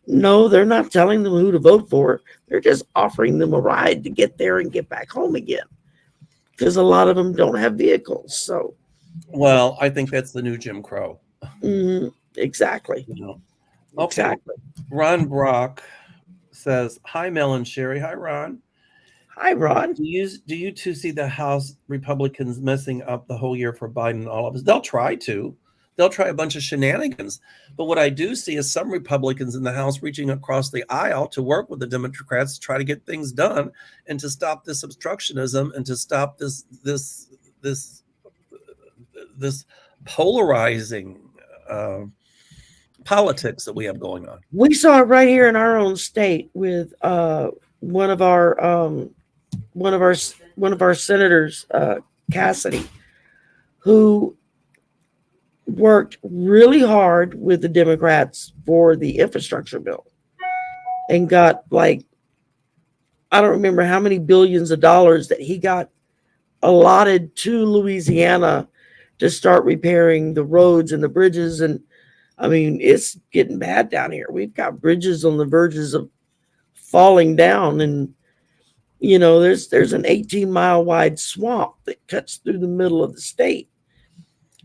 Speaker 1: No, they're not telling them who to vote for. They're just offering them a ride to get there and get back home again. Because a lot of them don't have vehicles. So,
Speaker 2: well, I think that's the new Jim Crow.
Speaker 1: Exactly.
Speaker 2: Okay.
Speaker 1: Exactly.
Speaker 2: Ron Brock says, "Hi, Mel and Sherry." Hi, Ron.
Speaker 1: Hi, Ron.
Speaker 2: Do you two see the House Republicans messing up the whole year for Biden and all of us? They'll try to. They'll try a bunch of shenanigans. But what I do see is some Republicans in the House reaching across the aisle to work with the Democrats to try to get things done and to stop this obstructionism and to stop this polarizing politics that we have going on.
Speaker 1: We saw it right here in our own state with one of our senators, Cassidy, who worked really hard with the Democrats for the infrastructure bill and got I don't remember how many billions of dollars that he got allotted to Louisiana to start repairing the roads and the bridges. And I mean, it's getting bad down here. We've got bridges on the verges of falling down, and there's an 18-mile wide swamp that cuts through the middle of the state.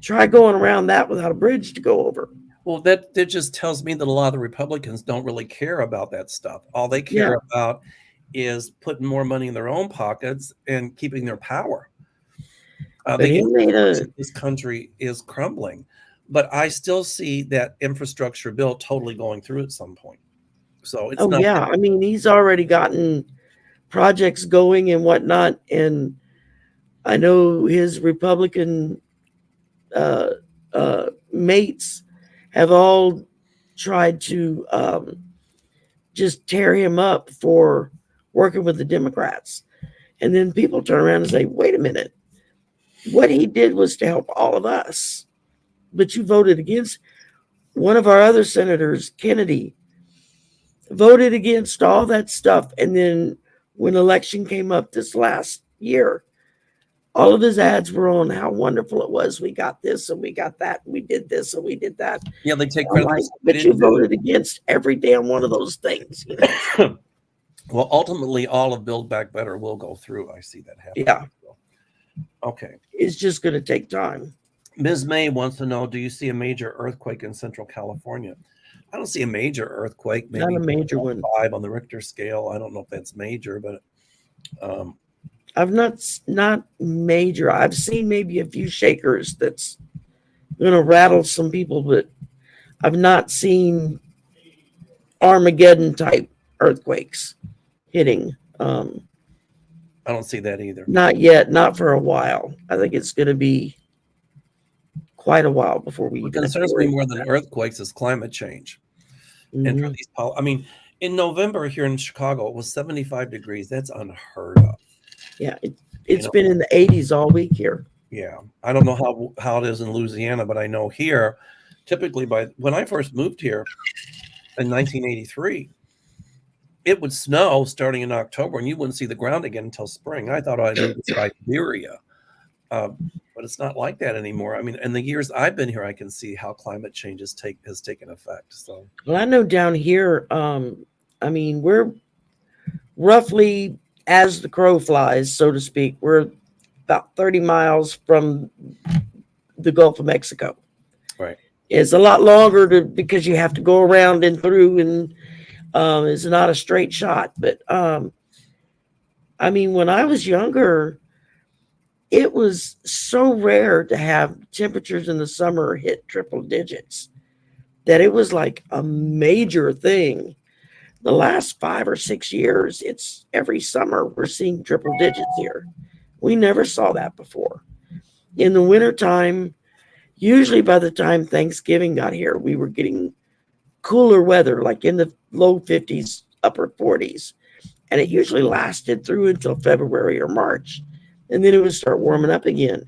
Speaker 1: Try going around that without a bridge to go over.
Speaker 2: Well, that just tells me that a lot of the Republicans don't really care about that stuff. All they care about is putting more money in their own pockets and keeping their power. This country is crumbling. but I still see that infrastructure bill totally going through at some point. So it's
Speaker 1: Oh
Speaker 2: not.
Speaker 1: yeah, I mean he's already gotten projects going and whatnot, and I know his Republican mates have all tried to just tear him up for working with the Democrats. And then people turn around and say, wait a minute, what he did was to help all of us. But you voted against one of our other senators, Kennedy, voted against all that stuff. And then when election came up this last year, all of his ads were on how wonderful it was. We got this and we got that. And we did this and we did that.
Speaker 2: Yeah, they take
Speaker 1: I'm
Speaker 2: credit.
Speaker 1: like, but you voted against every damn one of those things. You know?
Speaker 2: Well, ultimately, all of Build Back Better will go through. I see that happen.
Speaker 1: Yeah.
Speaker 2: Okay.
Speaker 1: It's just going to take time.
Speaker 2: Ms. May wants to know, do you see a major earthquake in Central California? I don't see a major earthquake. Maybe
Speaker 1: not a major one.
Speaker 2: 5 on the Richter scale. I don't know if that's major, but
Speaker 1: I've not major. I've seen maybe a few shakers that's going to rattle some people, but I've not seen Armageddon type earthquakes hitting.
Speaker 2: I don't see that either.
Speaker 1: Not yet, not for a while. I think it's going to be quite a while before we.
Speaker 2: What concerns me more than earthquakes is climate change.
Speaker 1: Mm-hmm.
Speaker 2: And for these, I mean, in November here in Chicago, it was 75 degrees. That's unheard of.
Speaker 1: Yeah, it's been in the 80s all week here.
Speaker 2: Yeah, I don't know how it is in Louisiana, but I know here, typically when I first moved here in 1983, it would snow starting in October, and you wouldn't see the ground again until spring. I thought I'd moved to Siberia, but it's not like that anymore. I mean, in the years I've been here, I can see how climate change has taken effect. So,
Speaker 1: well, I know down here, I mean, we're roughly as the crow flies, so to speak. We're about 30 miles from the Gulf of Mexico.
Speaker 2: Right.
Speaker 1: It's a lot longer because you have to go around and through, and it's not a straight shot. But I mean, when I was younger, it was so rare to have temperatures in the summer hit triple digits that it was like a major thing. The last 5 or 6 years, it's every summer we're seeing triple digits here. We never saw that before. In the wintertime, usually by the time Thanksgiving got here, we were getting cooler weather, like in the low 50s, upper 40s. And it usually lasted through until February or March. And then it would start warming up again.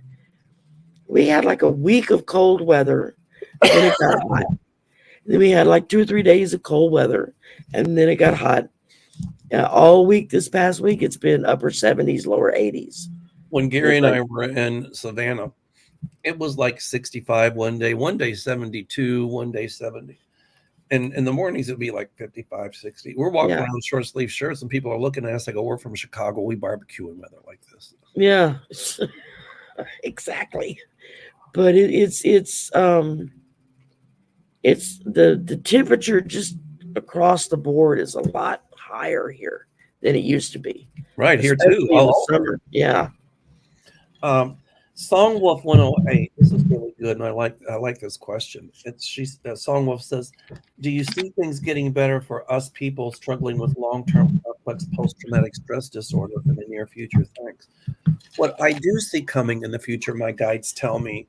Speaker 1: We had like a week of cold weather, then it got hot. Then we had like 2 or 3 days of cold weather, and then it got hot. All week this past week, it's been upper 70s, lower 80s.
Speaker 2: When Gary and I were in Savannah, it was like 65 one day 72, one day 70. And in the mornings, it'd be like 55, 60. We're walking around with short sleeve shirts, and people are looking at us. I go, we're from Chicago. We barbecue in weather like this.
Speaker 1: Yeah, exactly. But it's the temperature just across the board is a lot higher here than it used to be.
Speaker 2: Right, here too.
Speaker 1: All summer. Yeah.
Speaker 2: Songwolf 108. This is really good, and I like this question. Songwolf says, "Do you see things getting better for us people struggling with long-term complex post-traumatic stress disorder in the near future? Thanks." What I do see coming in the future, my guides tell me,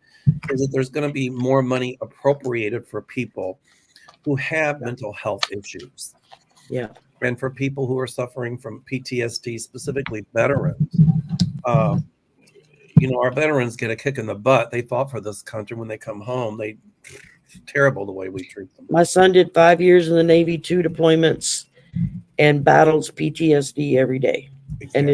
Speaker 2: is that there's going to be more money appropriated for people who have mental health issues.
Speaker 1: Yeah.
Speaker 2: And for people who are suffering from PTSD, specifically veterans. Our veterans get a kick in the butt. They fought for this country. When they come home, terrible the way we treat them.
Speaker 1: My son did 5 years in the Navy, 2 deployments, and battles PTSD every day. Exactly. And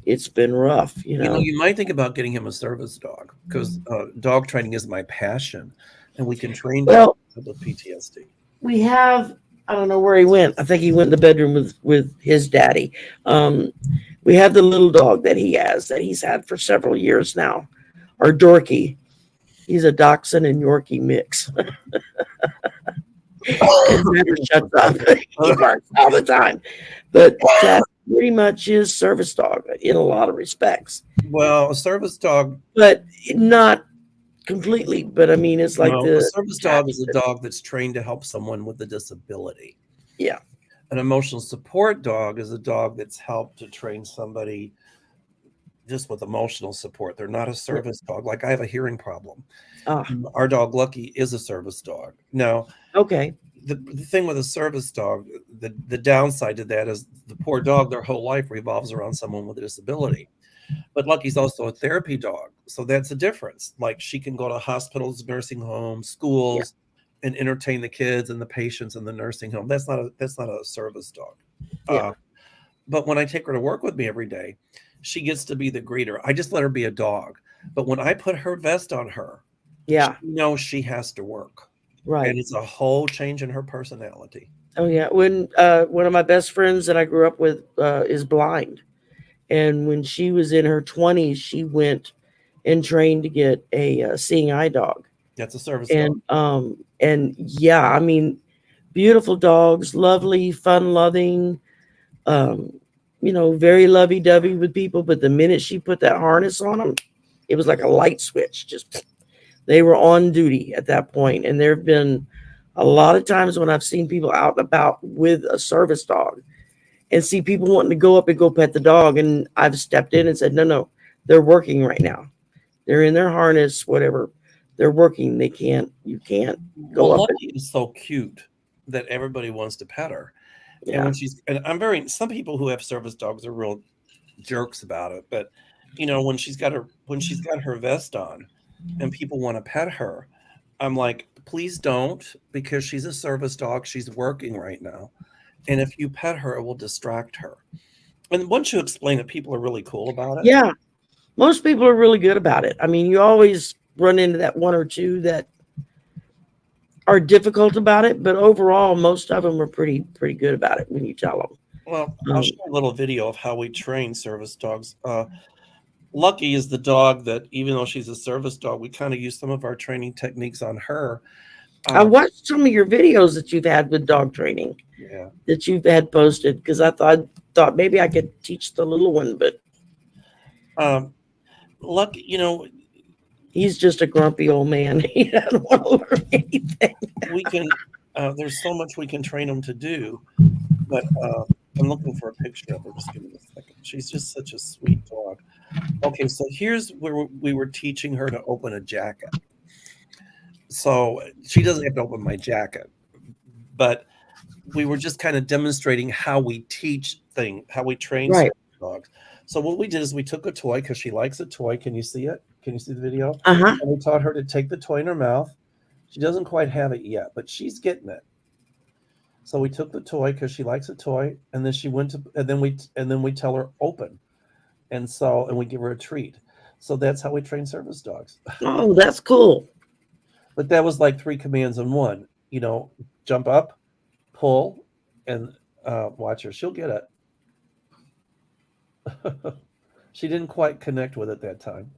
Speaker 1: it's been rough.
Speaker 2: You might think about getting him a service dog, because dog training is my passion, and we can train dogs with PTSD.
Speaker 1: We have, I don't know where he went. I think he went in the bedroom with his daddy. We have the little dog that he's had for several years now, our Dorky. He's a Dachshund and Yorkie mix. He never shuts up. He barks all the time. But that's pretty much his service dog in a lot of respects.
Speaker 2: Well, a service dog.
Speaker 1: But not completely, but I mean, it's like
Speaker 2: No, a
Speaker 1: the
Speaker 2: service dog is a dog that's trained to help someone with a disability.
Speaker 1: yeah.
Speaker 2: An emotional support dog is a dog that's helped to train somebody just with emotional support. They're not a service dog. Like I have a hearing problem.
Speaker 1: Ah,
Speaker 2: Our dog Lucky is a service dog. Now,
Speaker 1: okay.
Speaker 2: the thing with a service dog, the downside to that is the poor dog, their whole life revolves around someone with a disability. But Lucky's also a therapy dog. So that's a difference. Like she can go to hospitals, nursing homes,
Speaker 1: Yeah.
Speaker 2: schools, and entertain the kids and the patients in the nursing home. That's not a service dog.
Speaker 1: Yeah.
Speaker 2: But when I take her to work with me every day, she gets to be the greeter. I just let her be a dog. But when I put her vest on her,
Speaker 1: Yeah.
Speaker 2: she knows she has to work.
Speaker 1: Right.
Speaker 2: And it's a whole change in her personality.
Speaker 1: Oh yeah. When one of my best friends that I grew up with is blind, and when she was in her 20s, she went and trained to get a seeing eye dog.
Speaker 2: That's a service dog.
Speaker 1: And yeah, I mean, beautiful dogs, lovely, fun loving, very lovey dovey with people. But the minute she put that harness on them, it was like a light switch. Just they were on duty at that point. And there have been a lot of times when I've seen people out and about with a service dog and see people wanting to go up and go pet the dog. And I've stepped in and said, no, they're working right now. They're in their harness, whatever. They're working. You can't go up.
Speaker 2: Lucky is so cute that everybody wants to pet her.
Speaker 1: Yeah.
Speaker 2: And some people who have service dogs are real jerks about it. But when she's got her vest on and people want to pet her, I'm like, please don't, because she's a service dog. She's working right now. And if you pet her, it will distract her. And once you explain it, people are really cool about it.
Speaker 1: Yeah. Most people are really good about it. I mean, you always run into that one or two that are difficult about it, but overall, most of them are pretty good about it when you tell them.
Speaker 2: Well, I'll show a little video of how we train service dogs. Lucky is the dog that, even though she's a service dog, we kind of use some of our training techniques on her.
Speaker 1: I watched some of your videos that you've had with dog training.
Speaker 2: Yeah.
Speaker 1: That you've had posted, because I thought maybe I could teach the little one, but
Speaker 2: Lucky,
Speaker 1: he's just a grumpy old man. He doesn't want to learn anything.
Speaker 2: we can. There's so much we can train him to do, but I'm looking for a picture of her. Just give me a second. She's just such a sweet dog. Okay, so here's where we were teaching her to open a jacket. So she doesn't have to open my jacket, but we were just kind of demonstrating how we how we train dogs. So what we did is we took a toy, because she likes a toy. Can you see it? Can you see the video?
Speaker 1: Uh-huh.
Speaker 2: And we taught her to take the toy in her mouth. She doesn't quite have it yet, but she's getting it. So we took the toy because she likes a toy, and then we tell her open, and we give her a treat. So that's how we train service dogs.
Speaker 1: Oh, that's cool.
Speaker 2: But that was like 3 commands in one. Jump up, pull, and watch her. She'll get it. She didn't quite connect with it that time,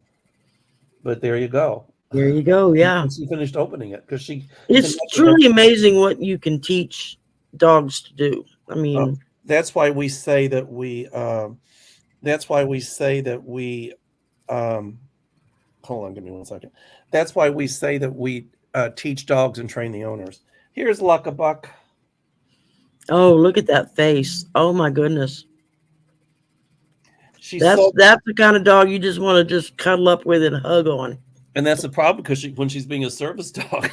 Speaker 2: but there you go.
Speaker 1: There you go. Yeah.
Speaker 2: And she finished opening it because
Speaker 1: it's truly amazing what you can teach dogs to do. I mean,
Speaker 2: that's why we say that we hold on, give me 1 second. That's why we say that we teach dogs and train the owners. Here's Luckabuck.
Speaker 1: Oh, look at that face. Oh my goodness. That's the kind of dog you just want to just cuddle up with and hug on.
Speaker 2: And that's the problem, because when she's being a service dog.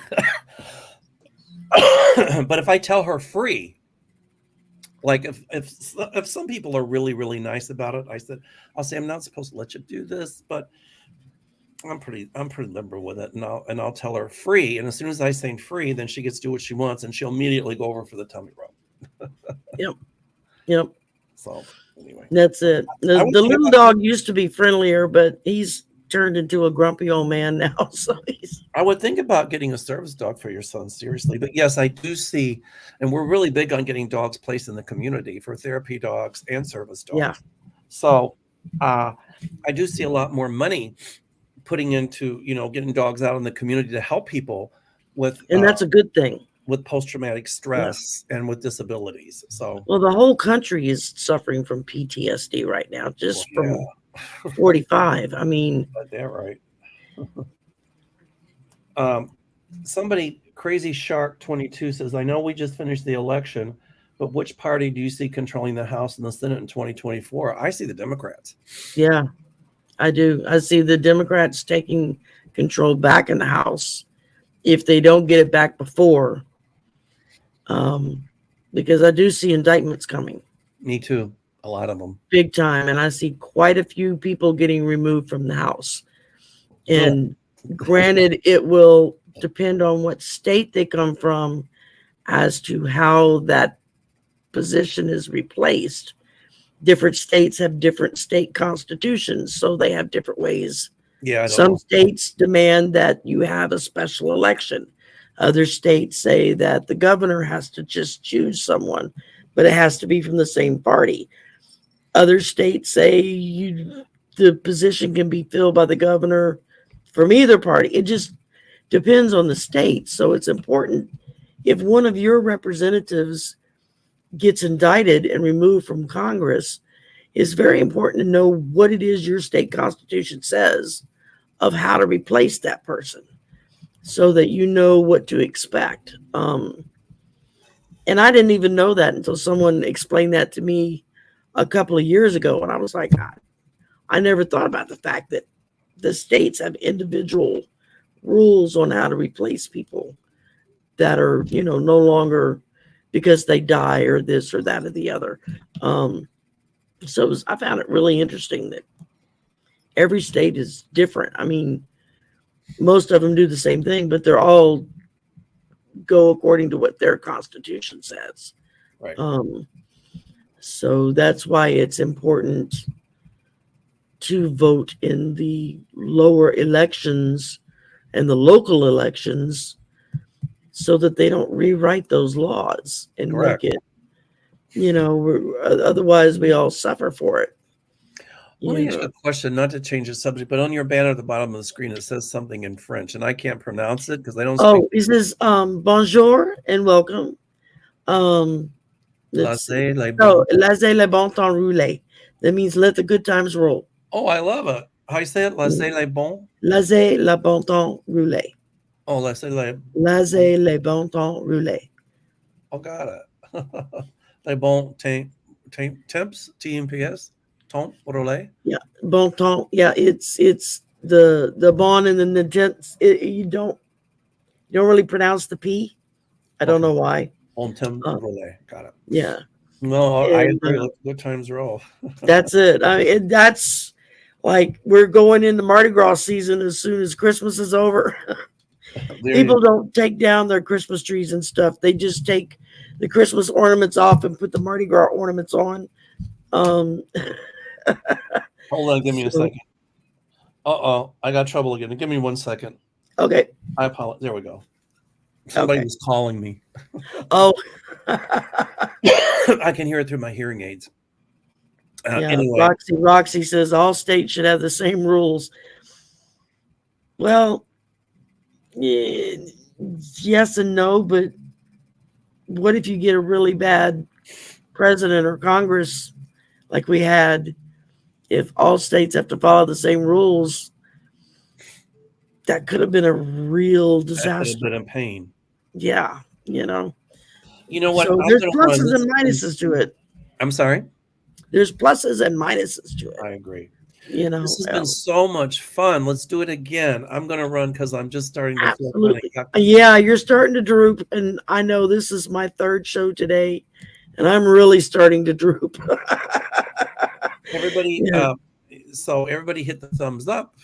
Speaker 2: But if I tell her free, like if some people are really, really nice about it, I'll say, I'm not supposed to let you do this, but I'm pretty liberal with it, and I'll tell her free. And as soon as I say free, then she gets to do what she wants, and she'll immediately go over for the tummy rub.
Speaker 1: Yep.
Speaker 2: So anyway,
Speaker 1: that's it. The little dog used to be friendlier, but he's turned into a grumpy old man now. So
Speaker 2: I would think about getting a service dog for your son, seriously. But yes, I do see, and we're really big on getting dogs placed in the community for therapy dogs and service dogs.
Speaker 1: Yeah.
Speaker 2: So I do see a lot more money putting into, getting dogs out in the community to help people with,
Speaker 1: and that's a good thing,
Speaker 2: with post-traumatic stress and with disabilities. So,
Speaker 1: well, the whole country is suffering from PTSD right now, just from 45. I mean,
Speaker 2: yeah, right. Somebody, Crazy Shark 22 says, I know we just finished the election, but which party do you see controlling the House and the Senate in 2024? I see the Democrats.
Speaker 1: Yeah, I do. I see the Democrats taking control back in the House if they don't get it back before, because I do see indictments coming.
Speaker 2: Me too. A lot of them.
Speaker 1: Big time. And I see quite a few people getting removed from the House. And granted, it will depend on what state they come from as to how that position is replaced. Different states have different state constitutions, so they have different ways.
Speaker 2: Yeah,
Speaker 1: some states demand that you have a special election. Other states say that the governor has to just choose someone, but it has to be from the same party. Other states say the position can be filled by the governor from either party. It just depends on the state. So it's important, if one of your representatives gets indicted and removed from Congress, it's very important to know what it is your state constitution says of how to replace that person, so that you know what to expect. And I didn't even know that until someone explained that to me a couple of years ago. And I was like, I never thought about the fact that the states have individual rules on how to replace people that are, no longer because they die or this or that or the other. So I found it really interesting that every state is different. I mean, most of them do the same thing, but they're all go according to what their constitution says.
Speaker 2: Right.
Speaker 1: So that's why it's important to vote in the lower elections and the local elections, so that they don't rewrite those laws and
Speaker 2: Correct.
Speaker 1: make it, otherwise we all suffer for it.
Speaker 2: Let me ask you a question, not to change the subject, but on your banner at the bottom of the screen, it says something in French, and I can't pronounce it because I don't speak.
Speaker 1: It says bonjour and welcome.
Speaker 2: Laissez les
Speaker 1: bon temps rouler. That means let the good times roll.
Speaker 2: Oh, I love it. How you say it? Laissez les bon?
Speaker 1: Laissez le bon temps rouler.
Speaker 2: Oh, laissez
Speaker 1: les bon temps rouler.
Speaker 2: Oh, got it. Les bon temps, TMPS, temps rouler.
Speaker 1: Yeah, bon temps. Yeah, it's the bon and then the temps. You don't really pronounce the P. I don't know why.
Speaker 2: Bon temps rouler. Got it.
Speaker 1: Yeah.
Speaker 2: No, I agree. Let good times roll.
Speaker 1: That's it. I mean, that's like we're going into Mardi Gras season as soon as Christmas is over. People don't take down their Christmas trees and stuff. They just take the Christmas ornaments off and put the Mardi Gras ornaments on.
Speaker 2: Hold on, give me a second. I got trouble again. Give me 1 second.
Speaker 1: Okay.
Speaker 2: I apologize. There we go. Somebody was calling me.
Speaker 1: Oh.
Speaker 2: I can hear it through my hearing aids. Anyway.
Speaker 1: Roxy says all states should have the same rules. Well, yes and no, but what if you get a really bad president or Congress like we had? If all states have to follow the same rules, that could have been a real disaster. That could
Speaker 2: have been a pain.
Speaker 1: Yeah,
Speaker 2: You know what?
Speaker 1: So there's pluses and minuses to it.
Speaker 2: I'm sorry?
Speaker 1: There's pluses and minuses to it.
Speaker 2: I agree.
Speaker 1: This
Speaker 2: has been so much fun. Let's do it again. I'm going to run because I'm just starting to feel funny.
Speaker 1: Yeah, you're starting to droop, and I know this is my third show today, and I'm really starting to droop.
Speaker 2: Everybody, so everybody hit the thumbs up.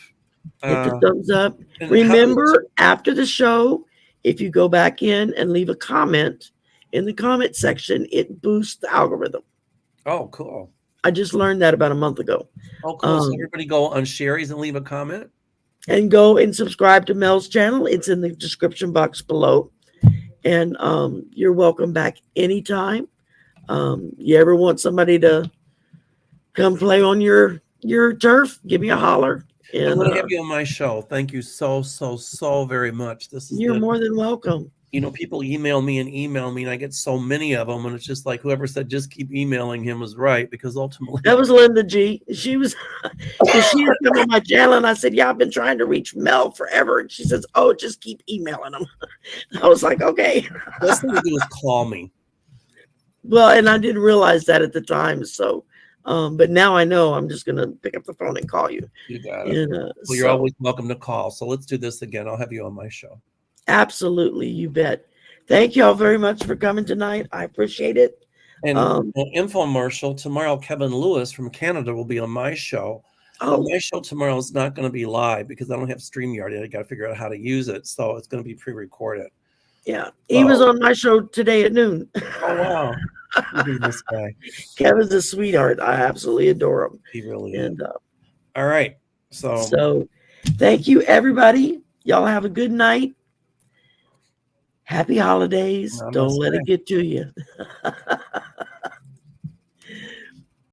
Speaker 1: Hit the thumbs up. Remember, after the show, if you go back in and leave a comment in the comment section, it boosts the algorithm.
Speaker 2: Oh, cool.
Speaker 1: I just learned that about a month ago.
Speaker 2: Oh, cool. So everybody go on Sherry's and leave a comment.
Speaker 1: And go and subscribe to Mel's channel. It's in the description box below. And you're welcome back anytime. You ever want somebody to come play on your turf, give me a holler. And
Speaker 2: I'm going to have you on my show. Thank you so very much.
Speaker 1: You're more than welcome.
Speaker 2: people email me, and I get so many of them, and it's just like whoever said just keep emailing him was right, because ultimately
Speaker 1: that was Linda G. She was, because she had come on my channel, and I said, yeah, I've been trying to reach Mel forever. And she says, oh, just keep emailing him. I was like, okay.
Speaker 2: best thing to do is call me.
Speaker 1: Well, and I didn't realize that at the time. So, but now I know. I'm just going to pick up the phone and call you.
Speaker 2: You got it.
Speaker 1: And,
Speaker 2: Well, you're always welcome to call. So let's do this again. I'll have you on my show.
Speaker 1: Absolutely. You bet. Thank you all very much for coming tonight. I appreciate it.
Speaker 2: And an infomercial tomorrow, Kevin Lewis from Canada will be on my show.
Speaker 1: Oh,
Speaker 2: my show tomorrow is not going to be live because I don't have StreamYard yet. I got to figure out how to use it. So it's going to be pre-recorded.
Speaker 1: yeah. He was on my show today at noon.
Speaker 2: Oh, wow. This guy.
Speaker 1: Kevin's a sweetheart. I absolutely adore him.
Speaker 2: He really
Speaker 1: is.
Speaker 2: All right. So
Speaker 1: thank you, everybody. Y'all have a good night. Happy holidays. Don't let it get to you.